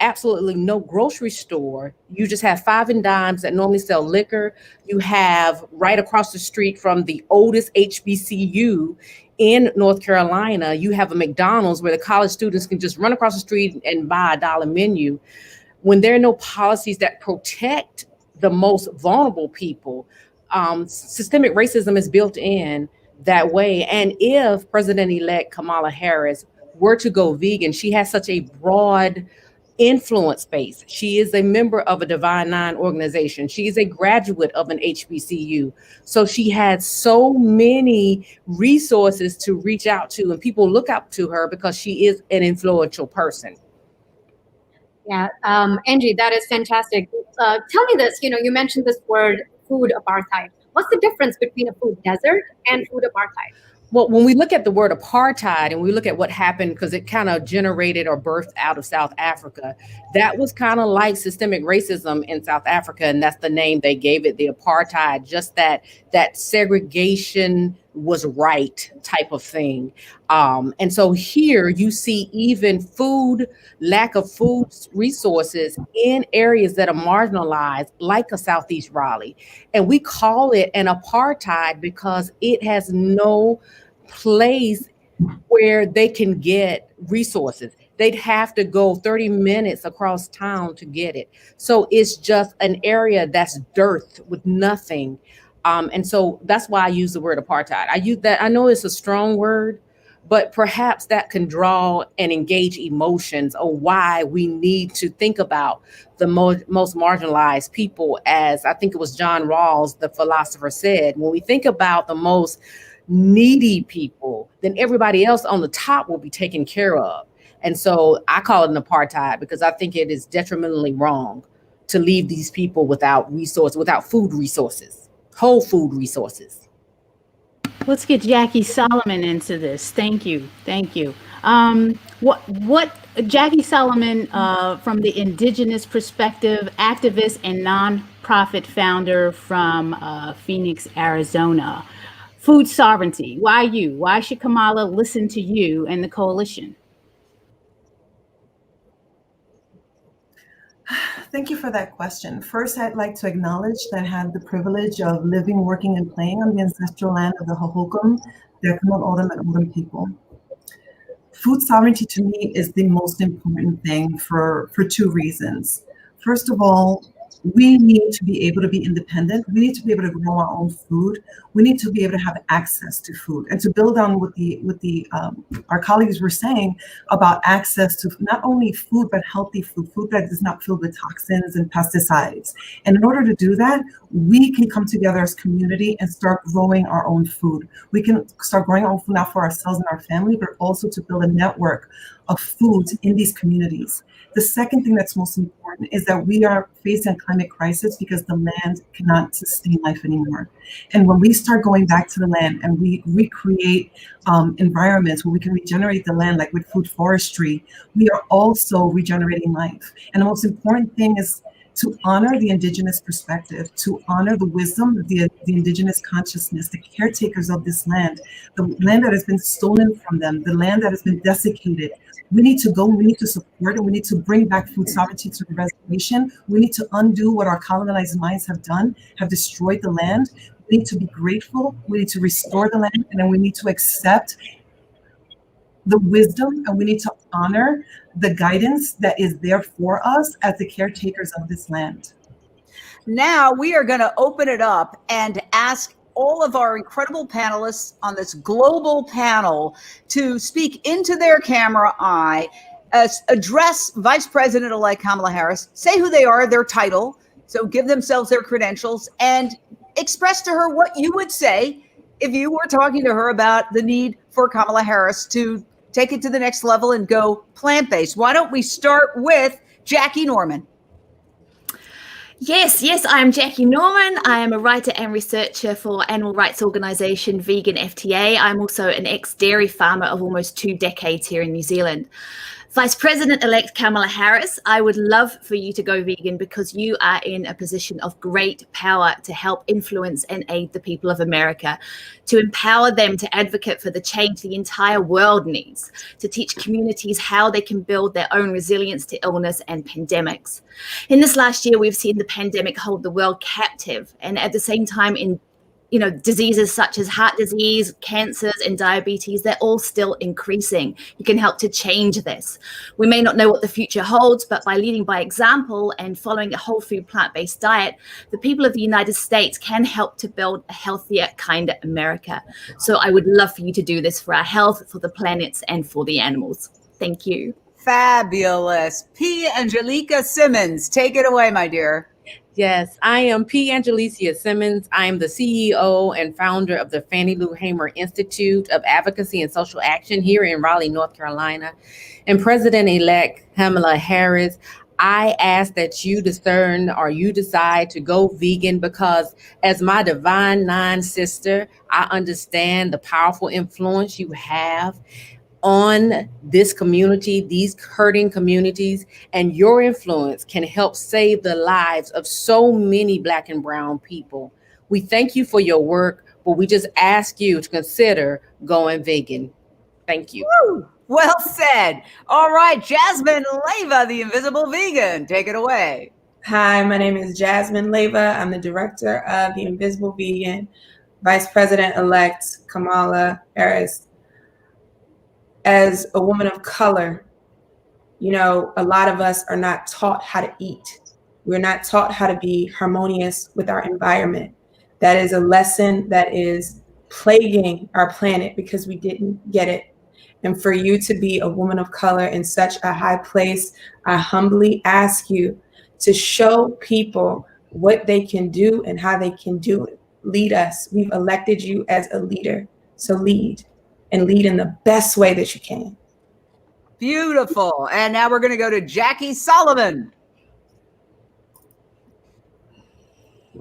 absolutely no grocery store, you just have five and dimes that normally sell liquor. You have right across the street from the oldest HBCU in North Carolina, you have a McDonald's where the college students can just run across the street and buy a $1 menu. When there are no policies that protect the most vulnerable people, systemic racism is built in that way. And if President-Elect Kamala Harris were to go vegan, she has such a broad influence base. She is a member of a Divine Nine organization. She is a graduate of an HBCU. So she had so many resources to reach out to, and people look up to her because she is an influential person. Yeah, Angie, that is fantastic. Tell me this, you mentioned this word, food apartheid. What's the difference between a food desert and food apartheid? Well, when we look at the word apartheid and we look at what happened, because it kind of generated or birthed out of South Africa, that was kind of like systemic racism in South Africa. And that's the name they gave it, the apartheid, just that segregation was right type of thing. And so here you see even lack of food resources in areas that are marginalized, like a Southeast Raleigh. And we call it an apartheid because it has no place where they can get resources. They'd have to go 30 minutes across town to get it. So it's just an area that's dearth with nothing. And so that's why I use the word apartheid. I use that. I know it's a strong word, but perhaps that can draw and engage emotions on why we need to think about the most marginalized people. As I think it was John Rawls, the philosopher, said, when we think about the most needy people, then everybody else on the top will be taken care of. And so I call it an apartheid because I think it is detrimentally wrong to leave these people without food resources, whole food resources. Let's get Jacque Salomon into this. Thank you. What Jacque Salomon, from the indigenous perspective, activist and nonprofit founder from Phoenix, Arizona. Food sovereignty. Why you? Why should Kamala listen to you and the coalition? Thank you for that question. First, I'd like to acknowledge that I had the privilege of living, working, and playing on the ancestral land of the Hohokam, the Ekimel Odom, and Odom people. Food sovereignty to me is the most important thing for two reasons. First of all, we need to be able to be independent. We need to be able to grow our own food. We need to be able to have access to food. And to build on what our colleagues were saying about access to not only food, but healthy food that is not filled with toxins and pesticides. And in order to do that, we can come together as community and start growing our own food. We can start growing our own food not for ourselves and our family, but also to build a network of food in these communities. The second thing that's most important is that we are facing a climate crisis because the land cannot sustain life anymore. And when we start going back to the land and we recreate environments where we can regenerate the land, like with food forestry, we are also regenerating life. And the most important thing is to honor the indigenous perspective, to honor the wisdom of the indigenous consciousness, the caretakers of this land, the land that has been stolen from them, the land that has been desiccated. We need to go, we need to support, and we need to bring back food sovereignty to the reservation. We need to undo what our colonized minds have done, have destroyed the land. We need to be grateful, we need to restore the land, and then we need to accept the wisdom, and we need to honor the guidance that is there for us as the caretakers of this land. Now we are going to open it up and ask all of our incredible panelists on this global panel to speak into their camera eye, address Vice President-Elect Kamala Harris, say who they are, their title, so give themselves their credentials, and express to her what you would say if you were talking to her about the need for Kamala Harris to take it to the next level and go plant-based. Why don't we start with Jackie Norman? Yes, I am Jackie Norman. I am a writer and researcher for animal rights organisation Vegan FTA. I'm also an ex-dairy farmer of almost 2 decades here in New Zealand. Vice President-Elect Kamala Harris, I would love for you to go vegan because you are in a position of great power to help influence and aid the people of America, to empower them to advocate for the change the entire world needs, to teach communities how they can build their own resilience to illness and pandemics. In this last year, we've seen the pandemic hold the world captive, and at the same time, diseases such as heart disease, cancers, and diabetes, they're all still increasing. You can help to change this. We may not know what the future holds, but by leading by example and following a whole food plant-based diet, the people of the United States can help to build a healthier, kinder America. So I would love for you to do this for our health, for the planets, and for the animals. Thank you. Fabulous. P. Angelicia Simmons, take it away, my dear. Yes, I am P. Angelicia Simmons. I am the CEO and founder of the Fannie Lou Hamer Institute of Advocacy and Social Action here in Raleigh, North Carolina. And President-Elect Kamala Harris, I ask that you discern or you decide to go vegan because as my divine nine sister, I understand the powerful influence you have on this community, these hurting communities, and your influence can help save the lives of so many Black and brown people. We thank you for your work, but we just ask you to consider going vegan. Thank you. Woo! Well said. All right, Jasmine Leyva, the Invisible Vegan, take it away. Hi, my name is Jasmine Leyva. I'm the director of the Invisible Vegan, Vice President-Elect Kamala Harris. As a woman of color, a lot of us are not taught how to eat. We're not taught how to be harmonious with our environment. That is a lesson that is plaguing our planet because we didn't get it. And for you to be a woman of color in such a high place, I humbly ask you to show people what they can do and how they can do it. Lead us. We've elected you as a leader. So lead. And lead in the best way that you can. Beautiful. And now we're going to go to Jacque Salomon.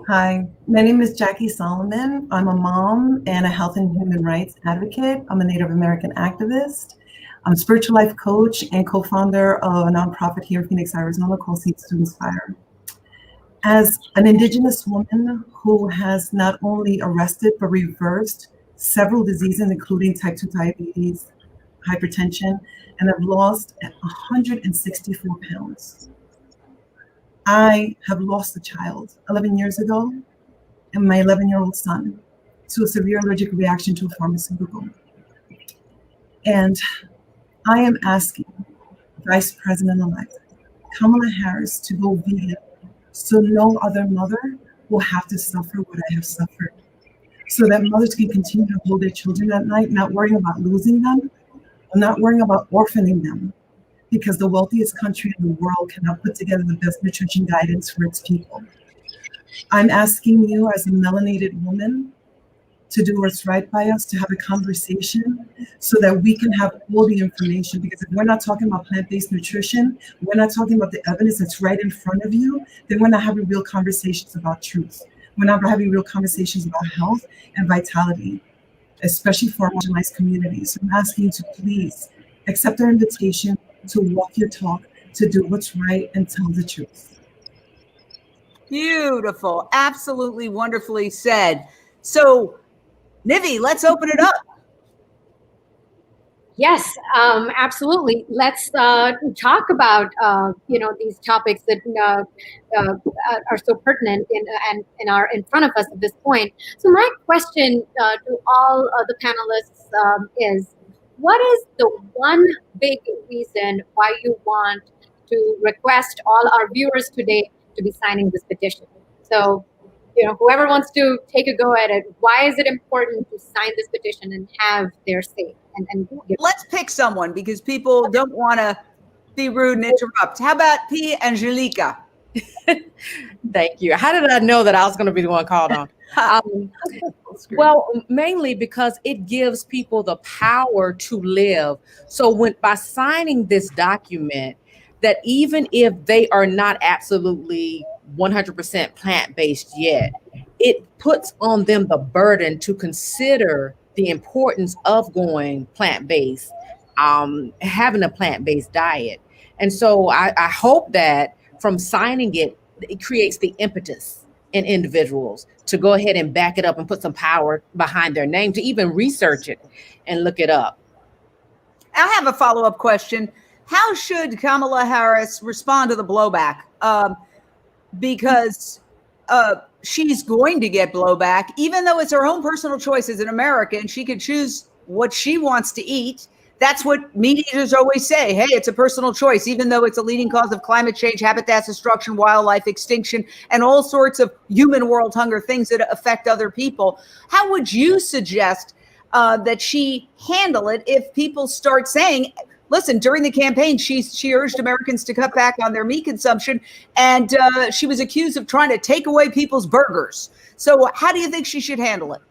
Hi, my name is Jacque Salomon. I'm a mom and a health and human rights advocate. I'm a Native American activist. I'm a spiritual life coach and co-founder of a nonprofit here in Phoenix, Arizona called Seed Students Fire. As an Indigenous woman who has not only arrested but reversed several diseases, including type 2 diabetes, hypertension, and I've lost 164 pounds. I have lost a child 11 years ago, and my 11-year-old son, to a severe allergic reaction to a pharmaceutical. And I am asking Vice President-Elect Kamala Harris to go vegan so no other mother will have to suffer what I have suffered, so that mothers can continue to hold their children at night, not worrying about losing them, or not worrying about orphaning them, because the wealthiest country in the world cannot put together the best nutrition guidance for its people. I'm asking you as a melanated woman to do what's right by us, to have a conversation so that we can have all the information. Because if we're not talking about plant-based nutrition, we're not talking about the evidence that's right in front of you, then we're not having real conversations about truth. We're not having real conversations about health and vitality, especially for our marginalized communities. So I'm asking you to please accept our invitation to walk your talk, to do what's right and tell the truth. Beautiful. Absolutely wonderfully said. So, Nivi, let's open it up. Yes, absolutely. Let's talk about these topics that are so pertinent and are in front of us at this point. So my question to all the panelists is, what is the one big reason why you want to request all our viewers today to be signing this petition? So, whoever wants to take a go at it, why is it important to sign this petition and have their say? And let's pick someone, because people don't want to be rude and interrupt. How about P. Angelica? Thank you. How did I know that I was going to be the one called on? Well, mainly because it gives people the power to live. So by signing this document, that even if they are not absolutely 100% plant-based yet, it puts on them the burden to consider the importance of going plant-based, having a plant-based diet. And so I hope that from signing it, it creates the impetus in individuals to go ahead and back it up and put some power behind their name, to even research it and look it up. I have a follow-up question. How should Kamala Harris respond to the blowback? Because she's going to get blowback, even though it's her own personal choice as an American. She could choose what she wants to eat. That's what meat eaters always say. Hey, it's a personal choice, even though it's a leading cause of climate change, habitat destruction, wildlife extinction, and all sorts of human world hunger, things that affect other people. How would you suggest that she handle it if people start saying, listen, during the campaign, she urged Americans to cut back on their meat consumption, and she was accused of trying to take away people's burgers. So how do you think she should handle it?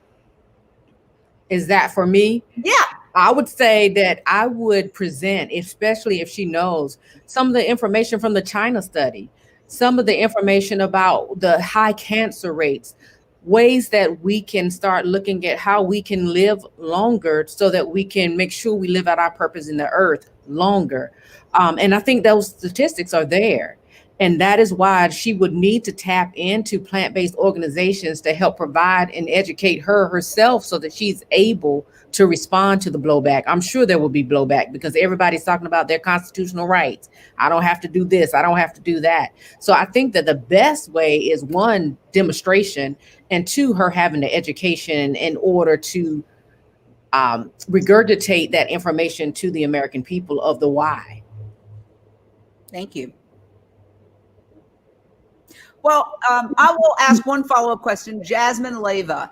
Is that for me? Yeah. I would say that I would present, especially if she knows, some of the information from the China study, some of the information about the high cancer rates, ways that we can start looking at how we can live longer so that we can make sure we live out our purpose in the earth longer. And I think those statistics are there. And that is why she would need to tap into plant-based organizations to help provide and educate her herself so that she's able to respond to the blowback. I'm sure there will be blowback because everybody's talking about their constitutional rights. I don't have to do this. I don't have to do that. So I think that the best way is, one, demonstration, and two, her having the education in order to regurgitate that information to the American people of the why. Thank you. Well, I will ask one follow-up question. Jasmine Leyva.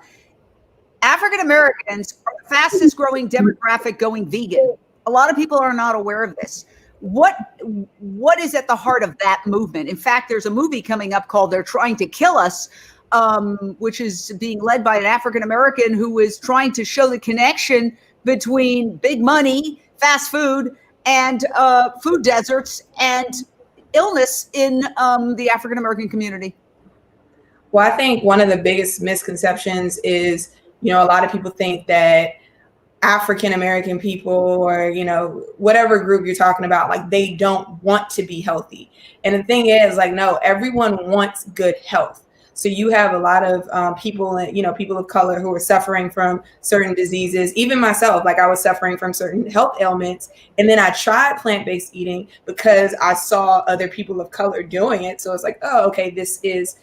African Americans are the fastest growing demographic going vegan. A lot of people are not aware of this. What is at the heart of that movement? In fact, there's a movie coming up called They're Trying to Kill Us, which is being led by an African American who is trying to show the connection between big money, fast food, and food deserts and illness in the African American community. Well, I think one of the biggest misconceptions is, a lot of people think that African American people, or, whatever group you're talking about, like, they don't want to be healthy. And the thing is, like, no, everyone wants good health. So you have a lot of people, people of color who are suffering from certain diseases. Even myself, like, I was suffering from certain health ailments. And then I tried plant-based eating because I saw other people of color doing it. So it's like, oh, okay, this is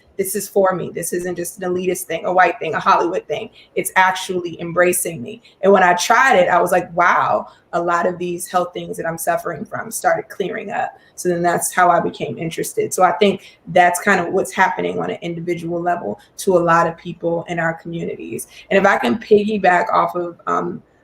for me. This isn't just an elitist thing, a white thing, a Hollywood thing. It's actually embracing me. And when I tried it, I was like, wow, a lot of these health things that I'm suffering from started clearing up. So then that's how I became interested. So I think that's kind of what's happening on an individual level to a lot of people in our communities. And if I can piggyback off of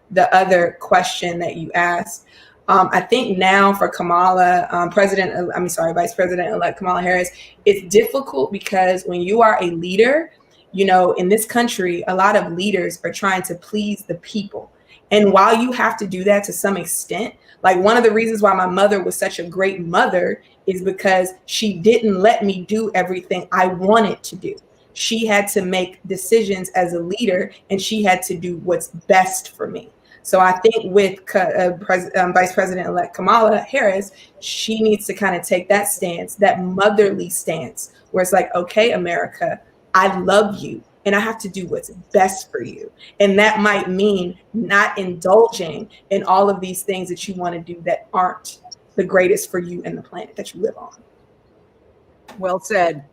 the other question that you asked, I think now for Kamala, Vice President-Elect Kamala Harris, it's difficult because when you are a leader You know, in this country, a lot of leaders are trying to please the people. And while you have to do that to some extent, like one of the reasons why my mother was such a great mother is because she didn't let me do everything I wanted to do. She had to make decisions as a leader, and she had to do what's best for me. So I think with Vice President-Elect Kamala Harris, she needs to kind of take that stance, that motherly stance, where it's like, okay, America, I love you, and I have to do what's best for you. And that might mean not indulging in all of these things that you want to do that aren't the greatest for you and the planet that you live on. Well said.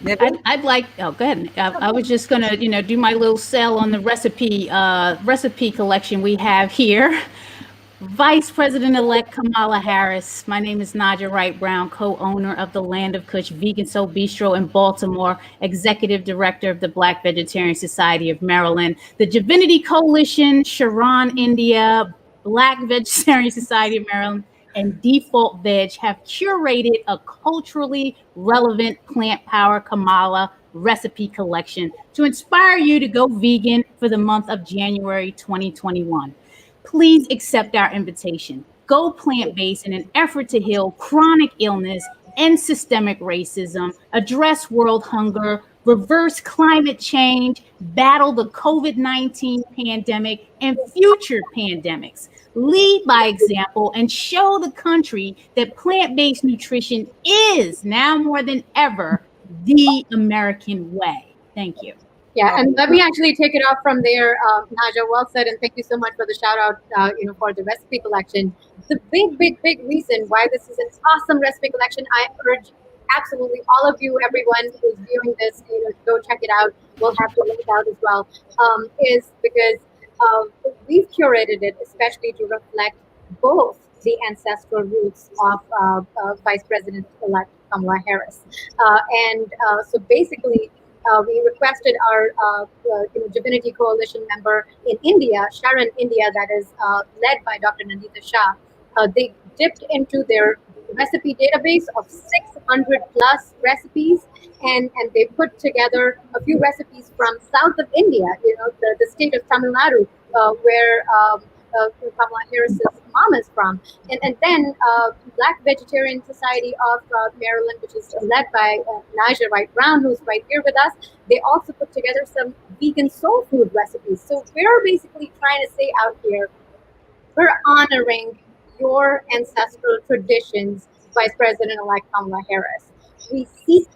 I'd like, oh, go ahead. I was just going to, do my little sell on the recipe collection we have here. Vice President-Elect Kamala Harris. My name is Naijha Wright-Brown, co-owner of the Land of Kush Vegan Soul Bistro in Baltimore, executive director of the Black Vegetarian Society of Maryland, the JIVINITI Coalition, Sharon, India, Black Vegetarian Society of Maryland, and Default Veg have curated a culturally relevant Plant Power Kamala recipe collection to inspire you to go vegan for the month of January 2021. Please accept our invitation. Go plant-based in an effort to heal chronic illness, end systemic racism, address world hunger, reverse climate change, battle the COVID-19 pandemic and future pandemics. Lead by example and show the country that plant-based nutrition is now more than ever the American way. Thank you. Yeah, and let me actually take it off from there. Naijha, well said, and thank you so much for the shout out, for the recipe collection. The big reason why this is an awesome recipe collection, I urge absolutely all of you, everyone who's viewing this, go check it out. We'll have to link it out as well, is because we've curated it especially to reflect both the ancestral roots of Vice President-Elect Kamala Harris. So basically, we requested our JIVINITI Coalition member in India, Sharon, India, that is led by Dr. Naijha Shah. They dipped into their recipe database of 600 plus recipes, and they put together a few recipes from south of India, the state of Tamil Nadu, where Kamala Harris's mom is from, and then Black Vegetarian Society of Maryland, which is led by Naijha Wright-Brown, who's right here with us. They also put together some vegan soul food recipes. So we're basically trying to say out here, we're honoring your ancestral traditions, Vice President-Elect Kamala Harris. We seek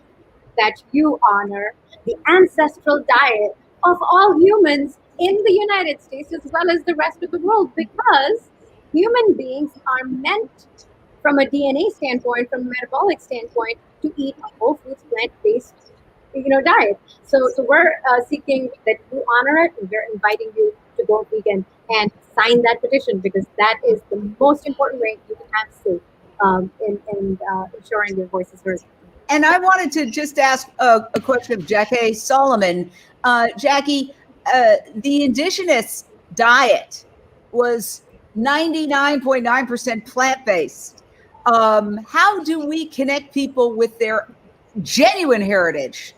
that you honor the ancestral diet of all humans in the United States as well as the rest of the world, because human beings are meant from a DNA standpoint, from a metabolic standpoint, to eat a whole foods plant-based diet. So we're seeking that you honor it, and we're inviting you to go vegan and sign that petition, because that is the most important way you can have say in ensuring your voice is heard. And I wanted to just ask a question of Jacque Salomon. Jackie, the indigenous diet was 99.9% plant-based. How do we connect people with their genuine heritage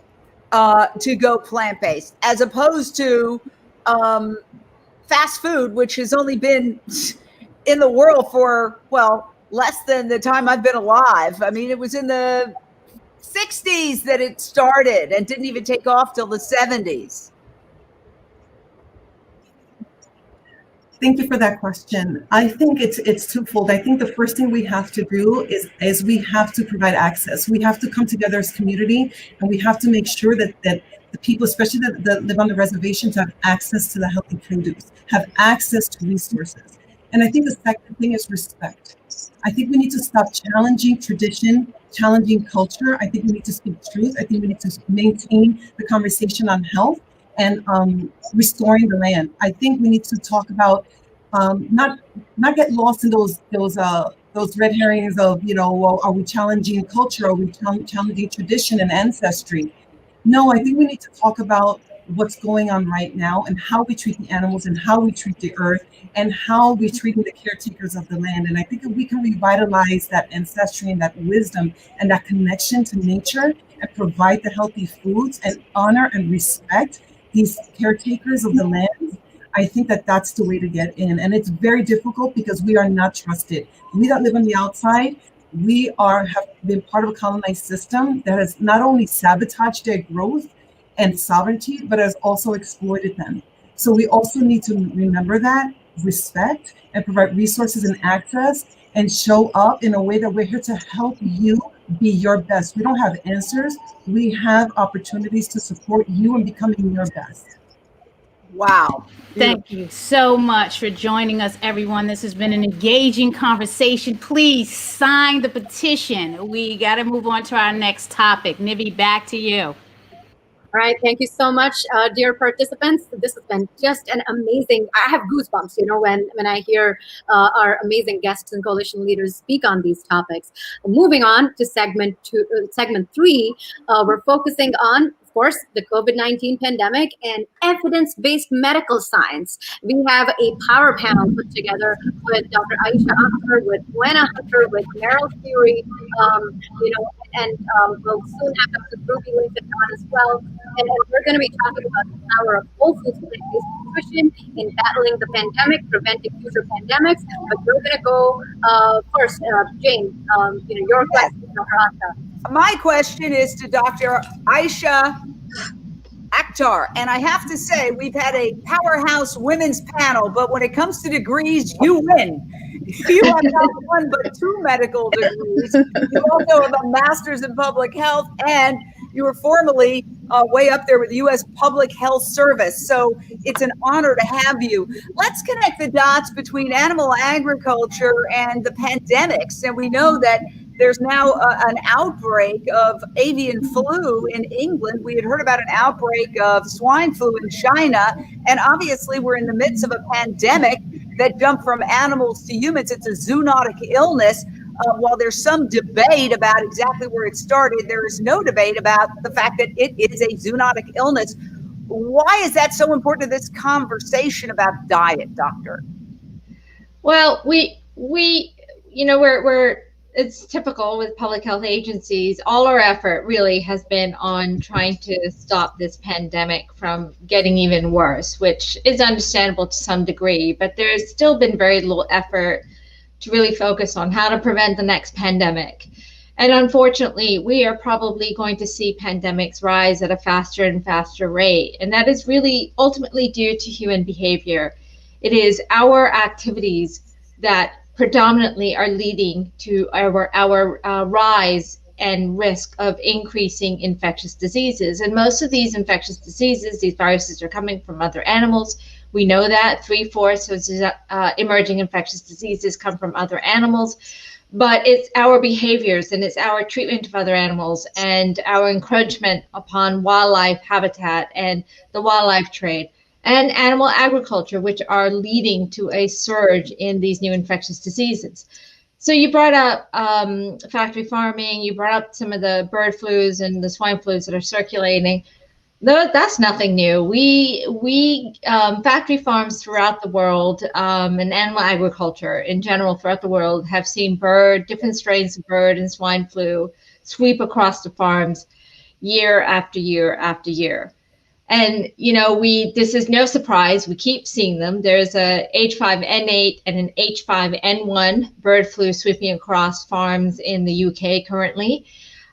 to go plant-based, as opposed to fast food, which has only been in the world for, less than the time I've been alive. I mean, it was in the 60s that it started and didn't even take off till the 70s. Thank you for that question. I think it's twofold. I think the first thing we have to do is we have to provide access. We have to come together as community, and we have to make sure that the people, especially that live on the reservations, have access to the healthy produce, have access to resources. And I think the second thing is respect. I think we need to stop challenging tradition, challenging culture. I think we need to speak truth. I think we need to maintain the conversation on health and restoring the land. I think we need to talk about not get lost in those red herrings of, well, are we challenging culture? Are we challenging tradition and ancestry? No, I think we need to talk about what's going on right now and how we treat the animals and how we treat the earth and how we're treating the caretakers of the land. And I think if we can revitalize that ancestry and that wisdom and that connection to nature, and provide the healthy foods and honor and respect these caretakers of the land, I think that that's the way to get in. And it's very difficult because we are not trusted. We that live on the outside, have been part of a colonized system that has not only sabotaged their growth and sovereignty, but has also exploited them. So we also need to remember that, respect, and provide resources and access, and show up in a way that we're here to help you be your best. We don't have answers. We have opportunities to support you in becoming your best. Wow. Thank you so much for joining us, everyone. This has been an engaging conversation. Please sign the petition. We got to move on to our next topic. Nivi, back to you. All right, thank you so much, dear participants. This has been just an amazing, I have goosebumps, when I hear our amazing guests and coalition leaders speak on these topics. Moving on to segment 3, we're focusing on, of course, the COVID-19 pandemic and evidence-based medical science. We have a power panel put together with Dr. Aysha Akhtar, with Gwenna, with Meryl Fury, and we'll soon have Dr. Ruby Lincoln on as well. And we're going to be talking about the power of whole foods plant-based nutrition in battling the pandemic, preventing future pandemics. But we're going to go first, Jane. Your question, Dr. Akhtar. My question is to Dr. Aysha Akhtar. And I have to say, we've had a powerhouse women's panel, but when it comes to degrees, you win. You have not one but 2 medical degrees. You also have a master's in public health, and you were formerly way up there with the U.S. Public Health Service. So it's an honor to have you. Let's connect the dots between animal agriculture and the pandemics. And we know that there's now an outbreak of avian flu in England. We had heard about an outbreak of swine flu in China. And obviously, we're in the midst of a pandemic that jumped from animals to humans. It's a zoonotic illness. While there's some debate about exactly where it started, there is no debate about the fact that it is a zoonotic illness. Why is that so important to this conversation about diet, doctor? Well, we're it's typical with public health agencies. All our effort really has been on trying to stop this pandemic from getting even worse, which is understandable to some degree, but there's still been very little effort to really focus on how to prevent the next pandemic. And unfortunately, we are probably going to see pandemics rise at a faster and faster rate. And that is really ultimately due to human behavior. It is our activities that predominantly are leading to our rise and risk of increasing infectious diseases. And most of these infectious diseases, these viruses, are coming from other animals. We know that 3/4 of emerging infectious diseases come from other animals, but it's our behaviors and it's our treatment of other animals and our encroachment upon wildlife habitat and the wildlife trade and animal agriculture, which are leading to a surge in these new infectious diseases. So you brought up factory farming, you brought up some of the bird flus and the swine flus that are circulating. No, that's nothing new. We factory farms throughout the world and animal agriculture in general throughout the world have seen different strains of bird and swine flu sweep across the farms year after year after year. And, this is no surprise. We keep seeing them. There's a H5N8 and an H5N1 bird flu sweeping across farms in the UK currently.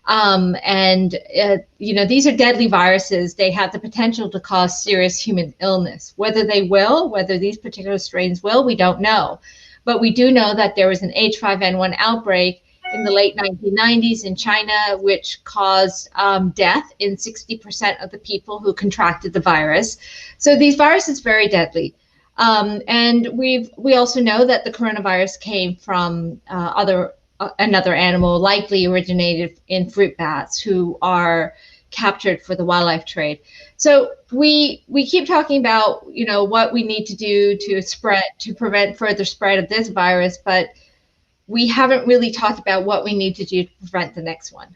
These are deadly viruses. They have the potential to cause serious human illness. Whether these particular strains will, we don't know. But we do know that there was an H5N1 outbreak in the late 1990s in China, which caused death in 60% of the people who contracted the virus. So these viruses are very deadly. And we also know that the coronavirus came from another animal, likely originated in fruit bats, who are captured for the wildlife trade. So we keep talking about what we need to do to prevent further spread of this virus, but we haven't really talked about what we need to do to prevent the next one.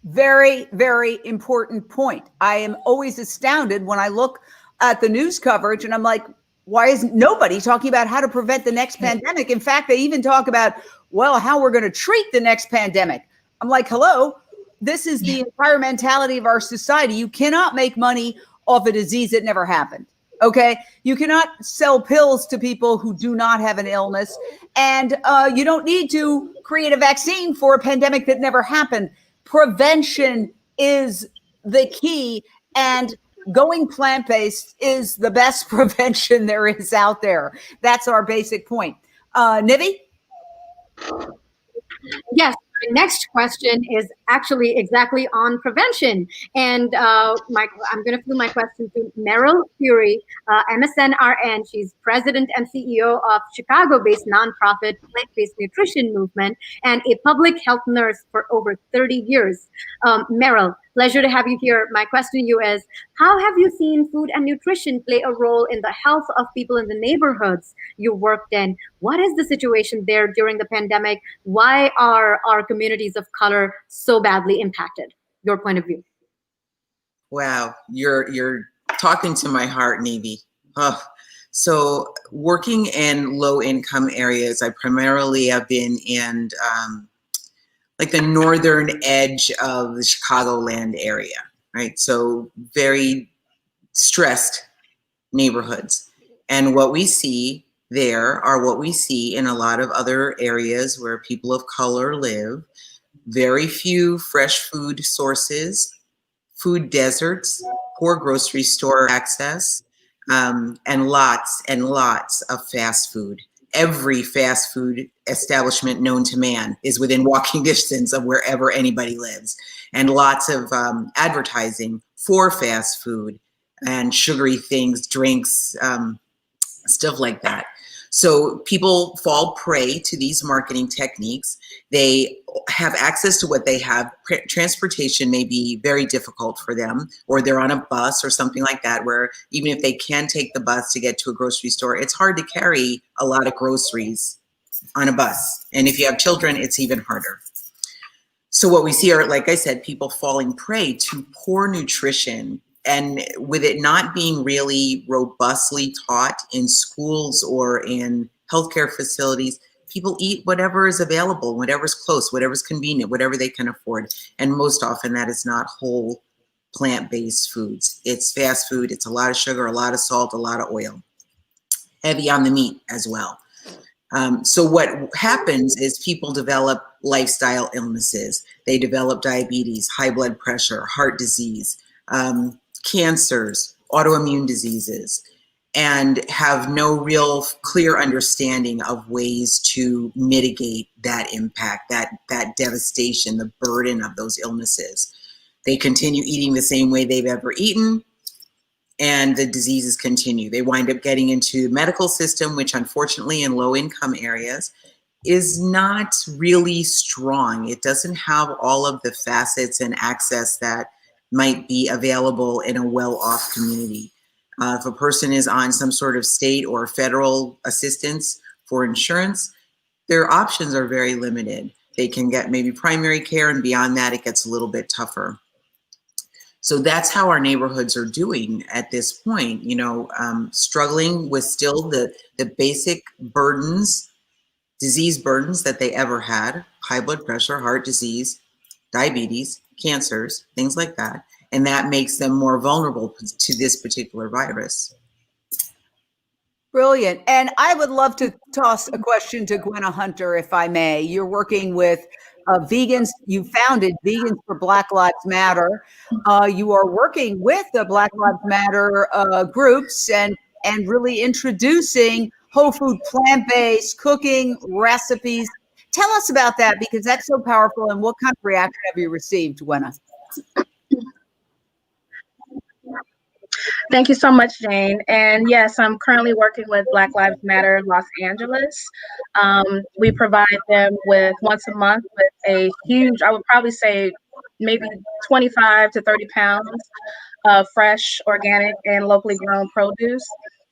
Very, very important point. I am always astounded when I look at the news coverage and I'm like, why isn't nobody talking about how to prevent the next pandemic? In fact, they even talk about, how we're going to treat the next pandemic. I'm like, hello, this is the entire mentality of our society. You cannot make money off a disease that never happened. Okay. You cannot sell pills to people who do not have an illness. And you don't need to create a vaccine for a pandemic that never happened. Prevention is the key. And going plant-based is the best prevention there is out there. That's our basic point. Nivi? Yes. My next question is actually exactly on prevention. And I'm going to flip my question to Meryl Fury, MSNRN. She's president and CEO of Chicago-based nonprofit Plant-Based Nutrition Movement and a public health nurse for over 30 years. Meryl, pleasure to have you here. My question to you is, how have you seen food and nutrition play a role in the health of people in the neighborhoods you worked in? What is the situation there during the pandemic? Why are our communities of color so badly impacted? Your point of view. Wow, you're talking to my heart, Nivi. Oh. So working in low-income areas, I primarily have been in like the northern edge of the Chicagoland area, right? So very stressed neighborhoods. And what we see there are what we see in a lot of other areas where people of color live. Very few fresh food sources, food deserts, poor grocery store access, and lots of fast food. Every fast food establishment known to man is within walking distance of wherever anybody lives, and lots of advertising for fast food and sugary things, drinks, stuff like that. So people fall prey to these marketing techniques. They have access to what they have. Transportation may be very difficult for them, or they're on a bus or something like that, where even if they can take the bus to get to a grocery store, it's hard to carry a lot of groceries on a bus. And if you have children, it's even harder. So what we see are, like I said, people falling prey to poor nutrition, and with it not being really robustly taught in schools or in healthcare facilities, people eat whatever is available, whatever's close, whatever's convenient, whatever they can afford. And most often that is not whole plant-based foods. It's fast food. It's a lot of sugar, a lot of salt, a lot of oil, heavy on the meat as well. So what happens is people develop lifestyle illnesses. They develop diabetes, high blood pressure, heart disease, cancers, autoimmune diseases, and have no real clear understanding of ways to mitigate that impact, that devastation, the burden of those illnesses. They continue eating the same way they've ever eaten, and the diseases continue. They wind up getting into the medical system, which unfortunately in low-income areas is not really strong. It doesn't have all of the facets and access that might be available in a well-off community. If a person is on some sort of state or federal assistance for insurance, their options are very limited. They can get maybe primary care, and beyond that, it gets a little bit tougher. So that's how our neighborhoods are doing at this point, you know, struggling with still the basic burdens, disease burdens that they ever had: high blood pressure, heart disease, diabetes, cancers, things like that. And that makes them more vulnerable to this particular virus. Brilliant. And I would love to toss a question to Gwenna Hunter, if I may. You're working with vegans. You founded Vegans for Black Lives Matter. You are working with the Black Lives Matter groups and really introducing whole food, plant-based cooking recipes. Tell us about that, because that's so powerful. And what kind of reaction have you received, Gwenna? Thank you so much, Jane. And yes, I'm currently working with Black Lives Matter Los Angeles. We provide them with once a month with a huge, I would probably say maybe 25 to 30 pounds of fresh, organic, and locally grown produce.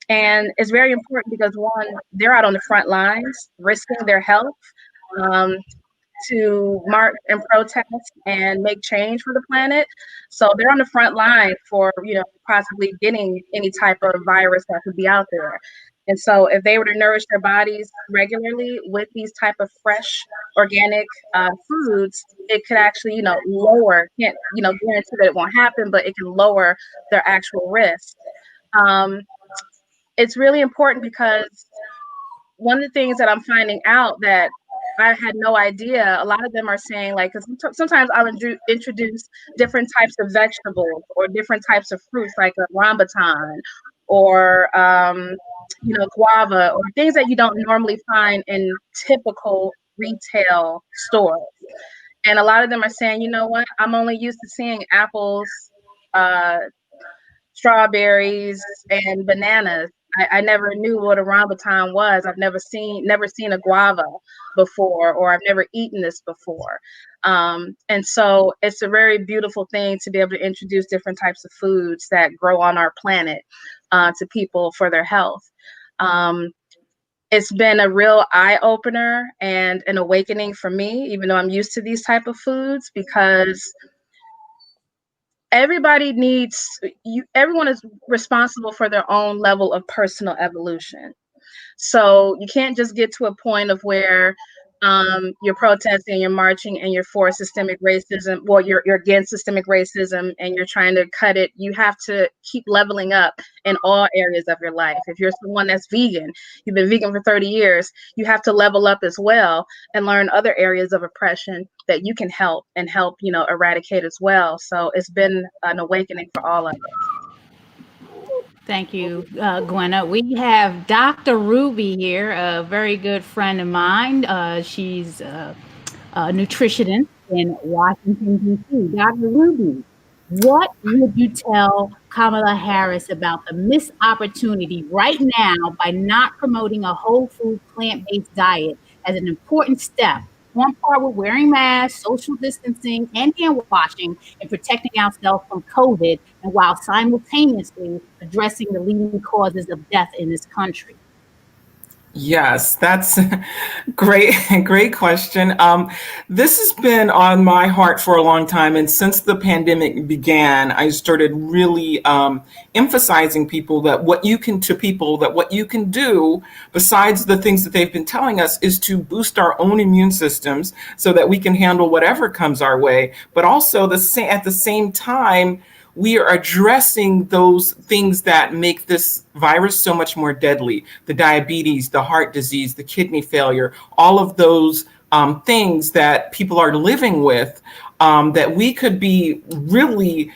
And it's very important because, one, they're out on the front lines, risking their health to march and protest and make change for the planet. So they're on the front line for, you know, possibly getting any type of virus that could be out there. And so if they were to nourish their bodies regularly with these type of fresh organic foods, it could actually, lower, can't, guarantee that it won't happen, but it can lower their actual risk. It's really important because one of the things that I'm finding out that I had no idea, a lot of them are saying, like, because sometimes I'll introduce different types of vegetables or different types of fruits, like a rambutan or, guava, or things that you don't normally find in typical retail stores. And a lot of them are saying, you know what, I'm only used to seeing apples, strawberries, and bananas. I never knew what a rambutan was. I've never seen a guava before, or I've never eaten this before. And so it's a very beautiful thing to be able to introduce different types of foods that grow on our planet to people for their health. It's been a real eye-opener and an awakening for me, even though I'm used to these type of foods, because everyone is responsible for their own level of personal evolution. So you can't just get to a point of where you're protesting, you're marching, and you're for systemic racism. Well, you're against systemic racism and you're trying to cut it. You have to keep leveling up in all areas of your life. If you're someone that's vegan, you've been vegan for 30 years, you have to level up as well and learn other areas of oppression that you can help eradicate as well. So it's been an awakening for all of us. Thank you, Gwenna. We have Dr. Ruby here, a very good friend of mine. She's a nutritionist in Washington, D.C. Dr. Ruby, what would you tell Kamala Harris about the missed opportunity right now by not promoting a whole food, plant-based diet as an important step, on par with wearing masks, social distancing, and hand washing, and protecting ourselves from COVID, and while simultaneously addressing the leading causes of death in this country? Yes, that's great question. This has been on my heart for a long time. And since the pandemic began, I started really emphasizing what you can do besides the things that they've been telling us is to boost our own immune systems so that we can handle whatever comes our way. But also at the same time, we are addressing those things that make this virus so much more deadly: the diabetes, the heart disease, the kidney failure, all of those things that people are living with, that we could be really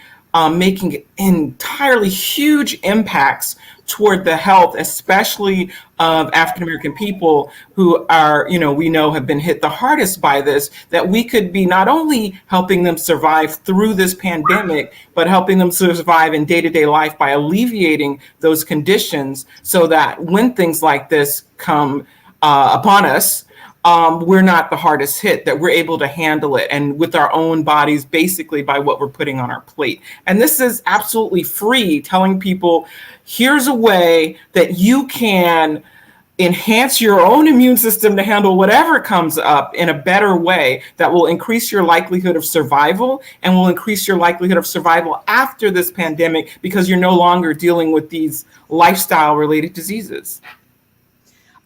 making entirely huge impacts toward the health, especially of African-American people who are, we know have been hit the hardest by this, that we could be not only helping them survive through this pandemic, but helping them survive in day-to-day life by alleviating those conditions so that when things like this come upon us, we're not the hardest hit, that we're able to handle it, and with our own bodies, basically by what we're putting on our plate. And this is absolutely free, telling people, here's a way that you can enhance your own immune system to handle whatever comes up in a better way that will increase your likelihood of survival and will increase your likelihood of survival after this pandemic, because you're no longer dealing with these lifestyle-related diseases.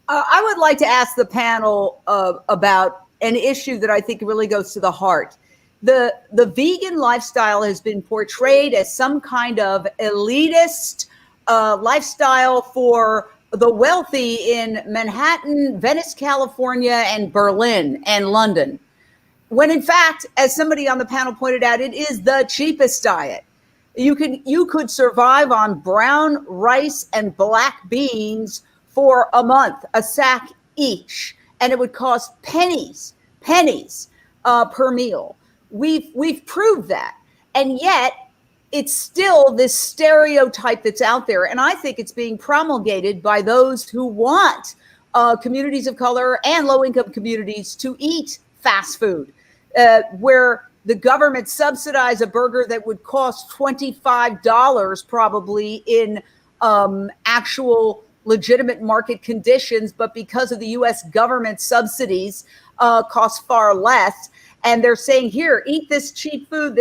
I would like to ask the panel about an issue that I think really goes to the heart. The vegan lifestyle has been portrayed as some kind of elitist lifestyle for the wealthy in Manhattan, Venice, California, and Berlin and London, when in fact, as somebody on the panel pointed out, it is the cheapest diet. You could survive on brown rice and black beans for a month, a sack each, and it would cost pennies per meal. We've proved that, and yet it's still this stereotype that's out there, and I think it's being promulgated by those who want communities of color and low-income communities to eat fast food, where the government subsidized a burger that would cost $25 probably in actual legitimate market conditions, but because of the US government subsidies, costs far less. And they're saying, here, eat this cheap food,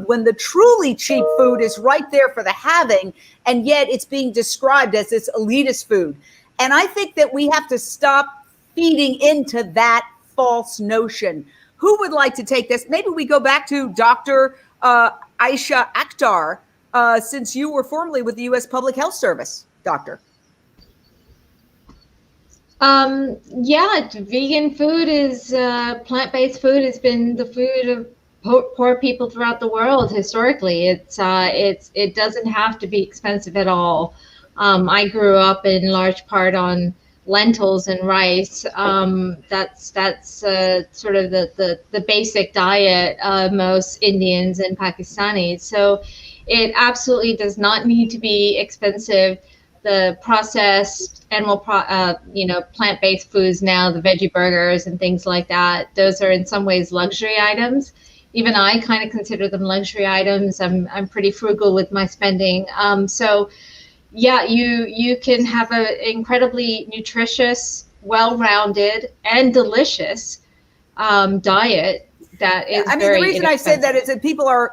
when the truly cheap food is right there for the having, and yet it's being described as this elitist food. And I think that we have to stop feeding into that false notion. Who would like to take this? Maybe we go back to Dr. Aysha Akhtar, since you were formerly with the U.S. Public Health Service, Doctor. Yeah, vegan food is plant-based food has been the food of poor people throughout the world historically. It doesn't have to be expensive at all. I grew up in large part on lentils and rice. That's sort of the basic diet of most Indians and Pakistanis. So it absolutely does not need to be expensive. The processed animal, plant-based foods now, the veggie burgers and things like that, those are in some ways luxury items. Even I kind of consider them luxury items. I'm pretty frugal with my spending. So yeah, you can have an incredibly nutritious, well-rounded, and delicious diet that is very the reason I said that is that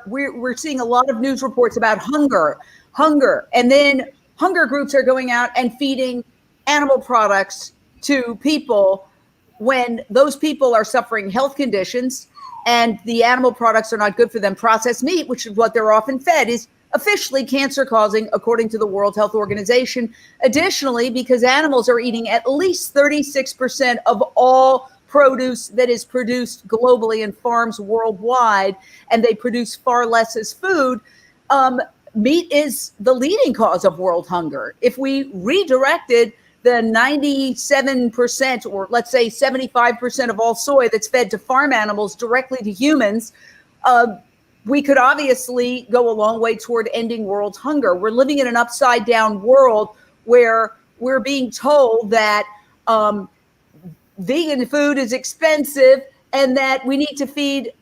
we're seeing a lot of news reports about hunger, and then hunger groups are going out and feeding animal products to people when those people are suffering health conditions and the animal products are not good for them. Processed meat, which is what they're often fed, is officially cancer causing, according to the World Health Organization. Additionally, because animals are eating at least 36% of all produce that is produced globally in farms worldwide, and they produce far less as food, meat is the leading cause of world hunger. If we redirected the 97% or let's say 75% of all soy that's fed to farm animals directly to humans, we could obviously go a long way toward ending world hunger. We're living in an upside down world where we're being told that vegan food is expensive and that we need to feed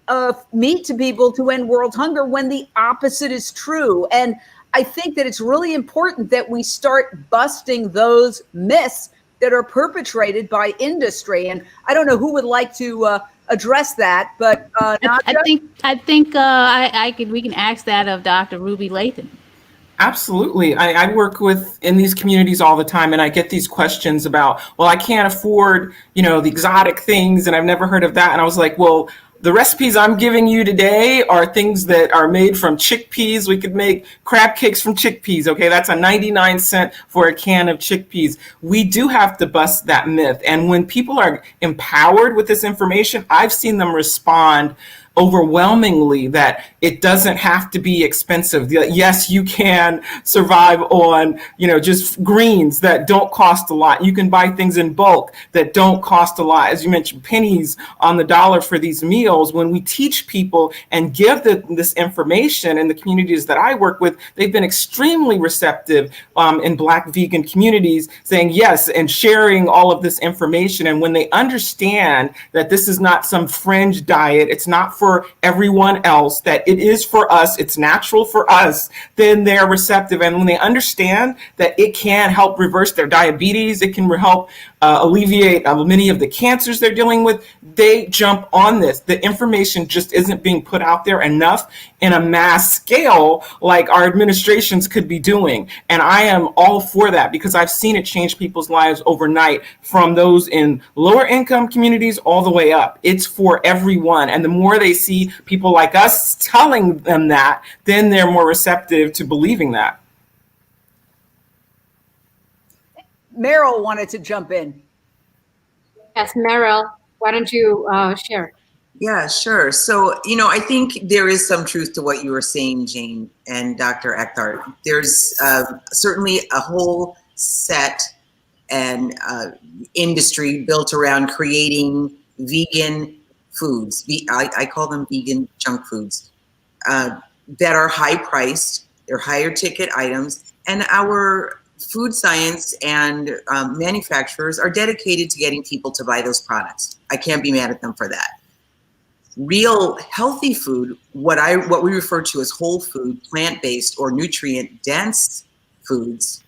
meat to people to end world hunger, when the opposite is true. And I think that it's really important that we start busting those myths that are perpetrated by industry. And I don't know who would like to address that, but I think we can ask that of Dr. Ruby Lathan. Absolutely. I work in these communities all the time, and I get these questions about, well, I can't afford, the exotic things, and I've never heard of that. And I was like, well, the recipes I'm giving you today are things that are made from chickpeas. We could make crab cakes from chickpeas. Okay, that's a 99 cent for a can of chickpeas. We do have to bust that myth. And when people are empowered with this information, I've seen them respond overwhelmingly that it doesn't have to be expensive. Yes, you can survive on, just greens that don't cost a lot. You can buy things in bulk that don't cost a lot. As you mentioned, pennies on the dollar for these meals. When we teach people and give this information in the communities that I work with, they've been extremely receptive in Black vegan communities, saying yes and sharing all of this information. And when they understand that this is not some fringe diet, it's not for everyone else, that it is for us, it's natural for us, then they're receptive. And when they understand that it can help reverse their diabetes, it can help alleviate many of the cancers they're dealing with, they jump on this. The information just isn't being put out there enough in a mass scale like our administrations could be doing. And I am all for that because I've seen it change people's lives overnight, from those in lower income communities all the way up. It's for everyone. And the more they see people like us telling them that, then they're more receptive to believing that. Meryl wanted to jump in. Yes, Meryl, why don't you share? Yeah, sure. So, I think there is some truth to what you were saying, Jane and Dr. Akhtar. There's certainly a whole set and industry built around creating vegan foods. I call them vegan junk foods that are high priced. They're higher ticket items, and our food science and manufacturers are dedicated to getting people to buy those products. I can't be mad at them for that. Real healthy food, what we refer to as whole food, plant-based or nutrient-dense foods,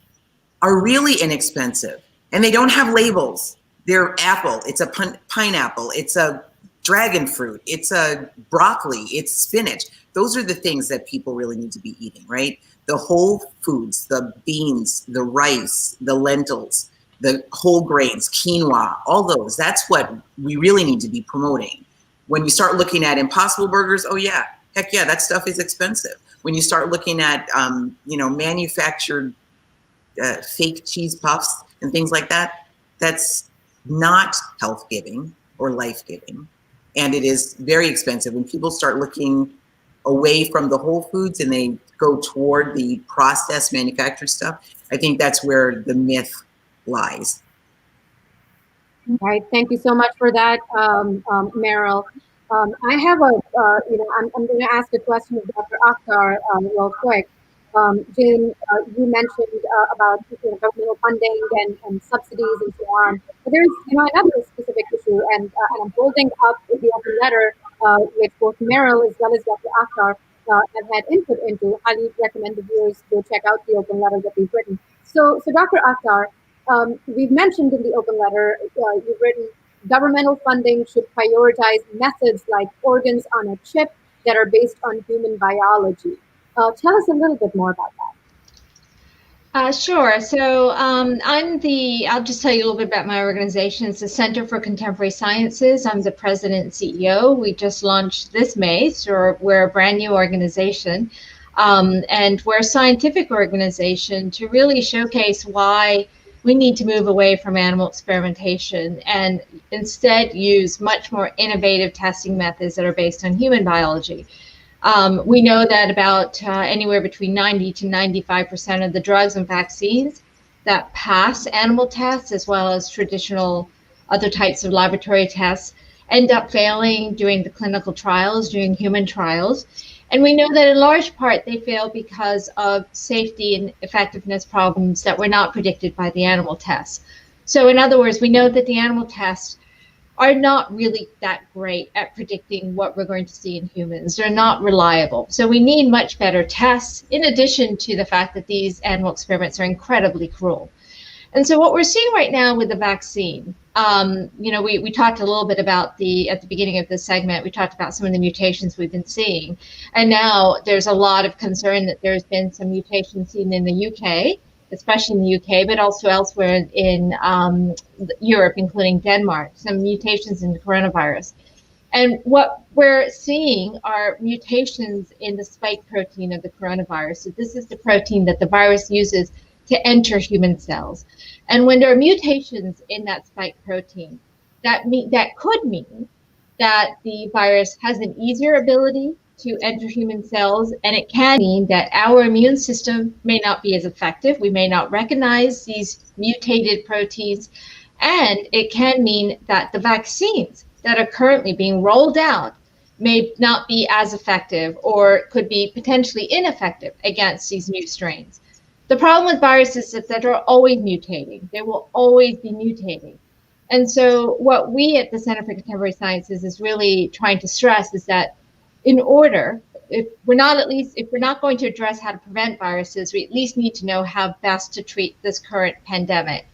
are really inexpensive, and they don't have labels. They're apple, it's a pineapple, it's a dragon fruit, it's a broccoli, it's spinach. Those are the things that people really need to be eating, right? The whole foods, the beans, the rice, the lentils, the whole grains, quinoa, all those. That's what we really need to be promoting. When you start looking at Impossible Burgers, oh yeah, heck yeah, that stuff is expensive. When you start looking at, manufactured fake cheese puffs and things like that, that's not health-giving or life-giving. And it is very expensive. When people start looking away from the whole foods and they go toward the processed manufactured stuff, I think that's where the myth lies. Right. Thank you so much for that, Meryl. I have I'm going to ask a question of Dr. Akhtar real quick. Jane, you mentioned about governmental funding and subsidies and so on. But there's another specific issue, and I'm holding up the open letter which both Meryl as well as Dr. Akhtar have had input into. Highly recommend the viewers to check out the open letter that we've written. So Dr. Akhtar, we've mentioned in the open letter, you've written, governmental funding should prioritize methods like organs on a chip that are based on human biology. Tell us a little bit more about that. Sure. So I'll just tell you a little bit about my organization. It's the Center for Contemporary Sciences. I'm the president and CEO. We just launched this May, so we're a brand new organization. And we're a scientific organization to really showcase why we need to move away from animal experimentation and instead use much more innovative testing methods that are based on human biology. We know that about anywhere between 90 to 95% of the drugs and vaccines that pass animal tests, as well as traditional other types of laboratory tests, end up failing during the clinical trials, during human trials. And we know that in large part they fail because of safety and effectiveness problems that were not predicted by the animal tests. So in other words, we know that the animal tests are not really that great at predicting what we're going to see in humans. They're not reliable. So we need much better tests, in addition to the fact that these animal experiments are incredibly cruel. And so what we're seeing right now with the vaccine, we talked a little bit about at the beginning of this segment, we talked about some of the mutations we've been seeing. And now there's a lot of concern that there's been some mutations seen in the UK, especially in the UK, but also elsewhere in Europe, including Denmark, some mutations in the coronavirus. And what we're seeing are mutations in the spike protein of the coronavirus. So this is the protein that the virus uses to enter human cells. And when there are mutations in that spike protein, that could mean that the virus has an easier ability to enter human cells, and it can mean that our immune system may not be as effective. We may not recognize these mutated proteins, and it can mean that the vaccines that are currently being rolled out may not be as effective or could be potentially ineffective against these new strains. The problem with viruses is that they're always mutating. They will always be mutating. And so what we at the Center for Contemporary Sciences is really trying to stress is that if we're not going to address how to prevent viruses, we at least need to know how best to treat this current pandemic.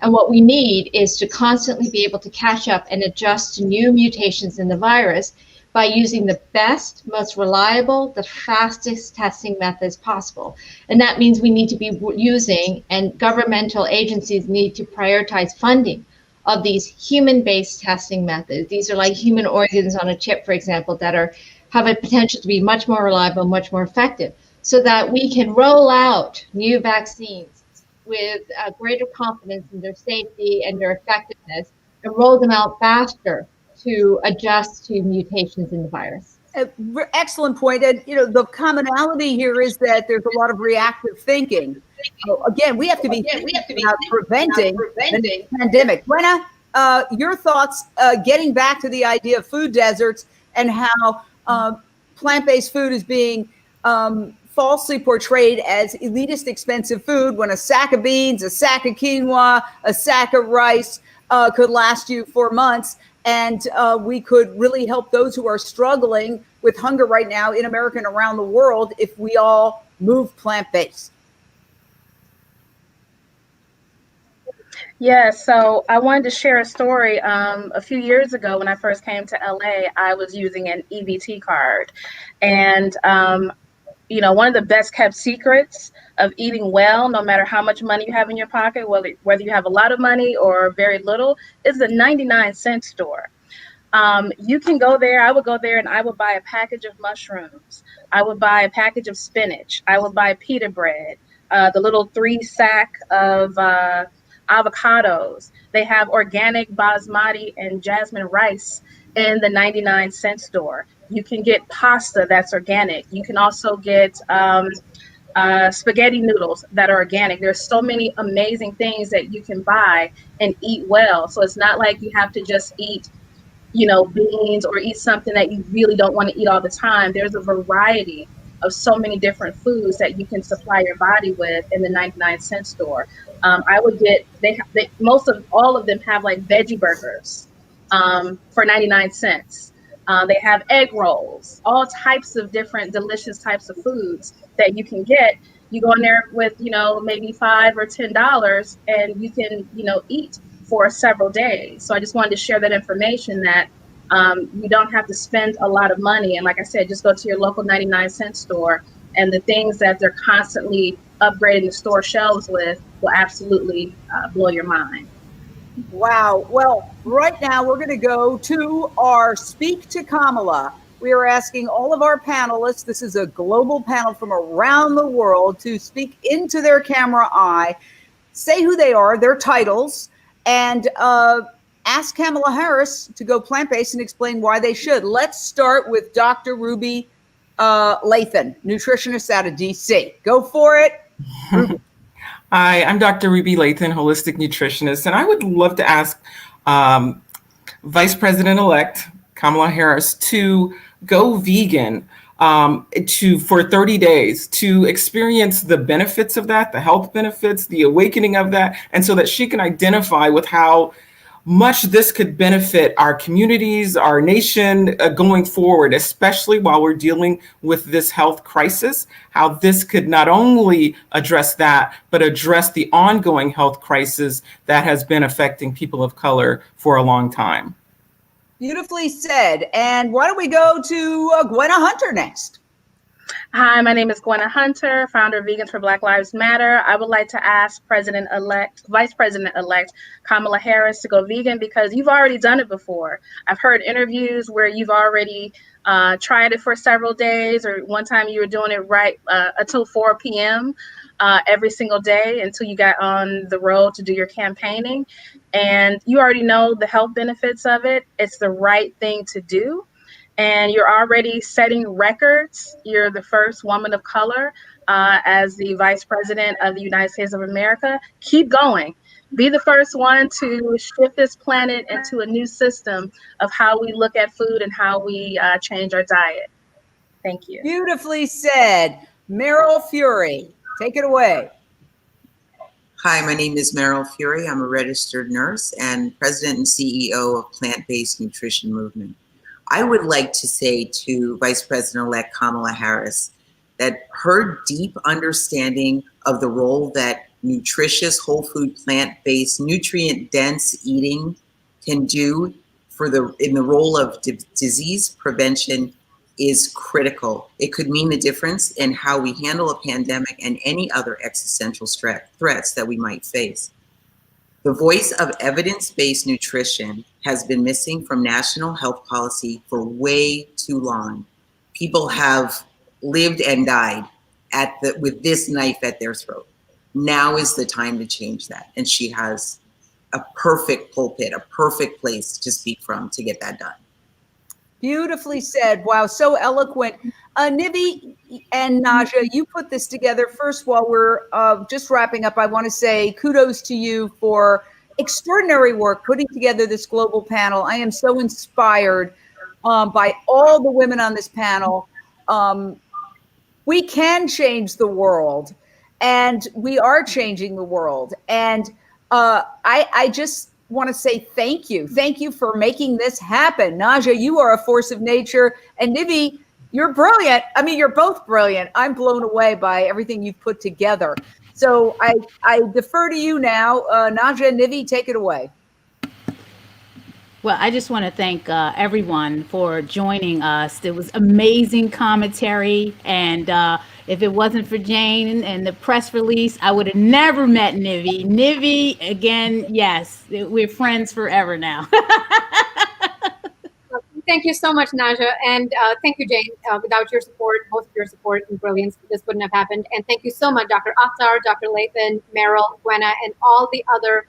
And what we need is to constantly be able to catch up and adjust to new mutations in the virus by using the best, most reliable, the fastest testing methods possible. And that means we need to be using, and governmental agencies need to prioritize funding of these human-based testing methods. These are like human organs on a chip, for example, that have a potential to be much more reliable, much more effective, so that we can roll out new vaccines with greater confidence in their safety and their effectiveness, and roll them out faster to adjust to mutations in the virus. Excellent point. And the commonality here is that there's a lot of reactive thinking. So again, we have to be thinking about preventing the pandemic. Gwenna, your thoughts, getting back to the idea of food deserts and how plant-based food is being falsely portrayed as elitist expensive food, when a sack of beans, a sack of quinoa, a sack of rice could last you for months. And we could really help those who are struggling with hunger right now in America and around the world if we all move plant-based. Yeah, so I wanted to share a story. A few years ago, when I first came to LA, I was using an EBT card, and one of the best kept secrets of eating well, no matter how much money you have in your pocket, whether you have a lot of money or very little, is the 99-cent store. You can go there. I would go there and I would buy a package of mushrooms. I would buy a package of spinach. I would buy pita bread, the little 3-sack of avocados. They have organic basmati and jasmine rice in the 99-cent store. You can get pasta that's organic. You can also get spaghetti noodles that are organic. There's so many amazing things that you can buy and eat well. So it's not like you have to just eat beans or eat something that you really don't want to eat all the time. There's a variety of so many different foods that you can supply your body with in the 99-cent store. I would get, all of them have like veggie burgers for 99 cents. They have egg rolls, all types of different delicious types of foods that you can get. You go in there with, maybe $5 or $10 and you can, eat for several days. So I just wanted to share that information that you don't have to spend a lot of money. And like I said, just go to your local 99-cent store, and the things that they're constantly upgrading the store shelves with will absolutely blow your mind. Wow. Well, right now we're going to go to our Speak to Kamala. We are asking all of our panelists, this is a global panel from around the world, to speak into their camera eye, say who they are, their titles, and ask Kamala Harris to go plant-based and explain why they should. Let's start with Dr. Ruby Lathan, nutritionist out of DC. Go for it. Hi, I'm Dr. Ruby Lathan, holistic nutritionist, and I would love to ask Vice President-Elect Kamala Harris to go vegan for 30 days, to experience the benefits of that, the health benefits, the awakening of that, and so that she can identify with how much this could benefit our communities, our nation going forward, especially while we're dealing with this health crisis, how this could not only address that, but address the ongoing health crisis that has been affecting people of color for a long time. Beautifully said. And why don't we go to Gwenna Hunter next? Hi, my name is Gwenna Hunter, founder of Vegans for Black Lives Matter. I would like to ask Vice President-Elect Kamala Harris to go vegan because you've already done it before. I've heard interviews where you've already tried it for several days, or one time you were doing it right until 4 p.m. Every single day until you got on the road to do your campaigning. And you already know the health benefits of it. It's the right thing to do. And you're already setting records. You're the first woman of color as the Vice President of the United States of America. Keep going. Be the first one to shift this planet into a new system of how we look at food and how we change our diet. Thank you. Beautifully said. Meryl Fury, take it away. Hi, my name is Meryl Fury. I'm a registered nurse and president and CEO of Plant-Based Nutrition Movement. I would like to say to Vice President-Elect Kamala Harris that her deep understanding of the role that nutritious, whole food, plant-based, nutrient-dense eating can do in the role of disease prevention is critical. It could mean the difference in how we handle a pandemic and any other existential threats that we might face. The voice of evidence-based nutrition has been missing from national health policy for way too long. People have lived and died with this knife at their throat. Now is the time to change that. And she has a perfect pulpit, a perfect place to speak from to get that done. Beautifully said. Wow, so eloquent. Nivi and Naijha, you put this together. First, while we're just wrapping up, I want to say kudos to you for extraordinary work putting together this global panel. I am so inspired by all the women on this panel. We can change the world, and we are changing the world. And I just want to say thank you. Thank you for making this happen. Naijha, you are a force of nature. And Nivi, you're brilliant. I mean, you're both brilliant. I'm blown away by everything you've put together. So I defer to you now. Naijha and Nivi, take it away. Well, I just want to thank everyone for joining us. It was amazing commentary. And if it wasn't for Jane and the press release, I would have never met Nivi. Nivi, again, yes, we're friends forever now. Thank you so much, Naijha. And thank you, Jane. Without your support, both of your support and brilliance, this wouldn't have happened. And thank you so much, Dr. Akhtar, Dr. Lathan, Meryl, Gwenna, and all the other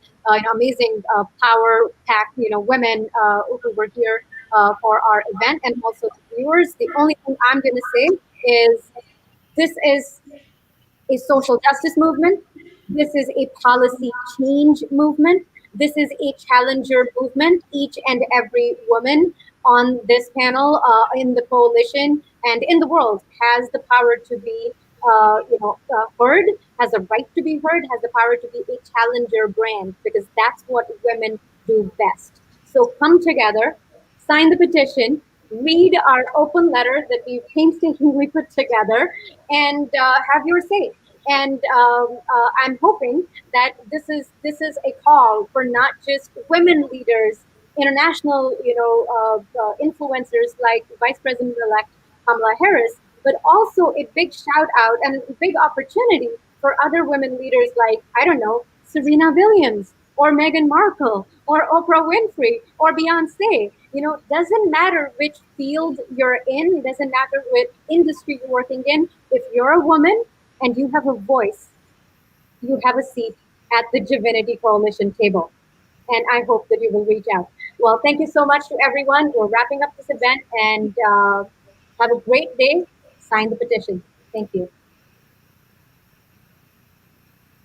amazing power-packed women who were here for our event, and also the viewers. The only thing I'm going to say is this is a social justice movement. This is a policy change movement. This is a challenger movement. Each and every woman on this panel, in the coalition and in the world, has the power to be heard, has a right to be heard, has the power to be a challenger brand, because that's what women do best. So come together, sign the petition, read our open letter that we painstakingly put together, and have your say. And I'm hoping that this is a call for not just women leaders, international influencers like Vice President-Elect Kamala Harris, but also a big shout out and a big opportunity for other women leaders like, I don't know, Serena Williams or Meghan Markle or Oprah Winfrey or Beyonce. Doesn't matter which field you're in, it doesn't matter what industry you're working in. If you're a woman and you have a voice, you have a seat at the JIVINITI Coalition table. And I hope that you will reach out. Well, thank you so much to everyone. We're wrapping up this event, and have a great day. Sign the petition. Thank you.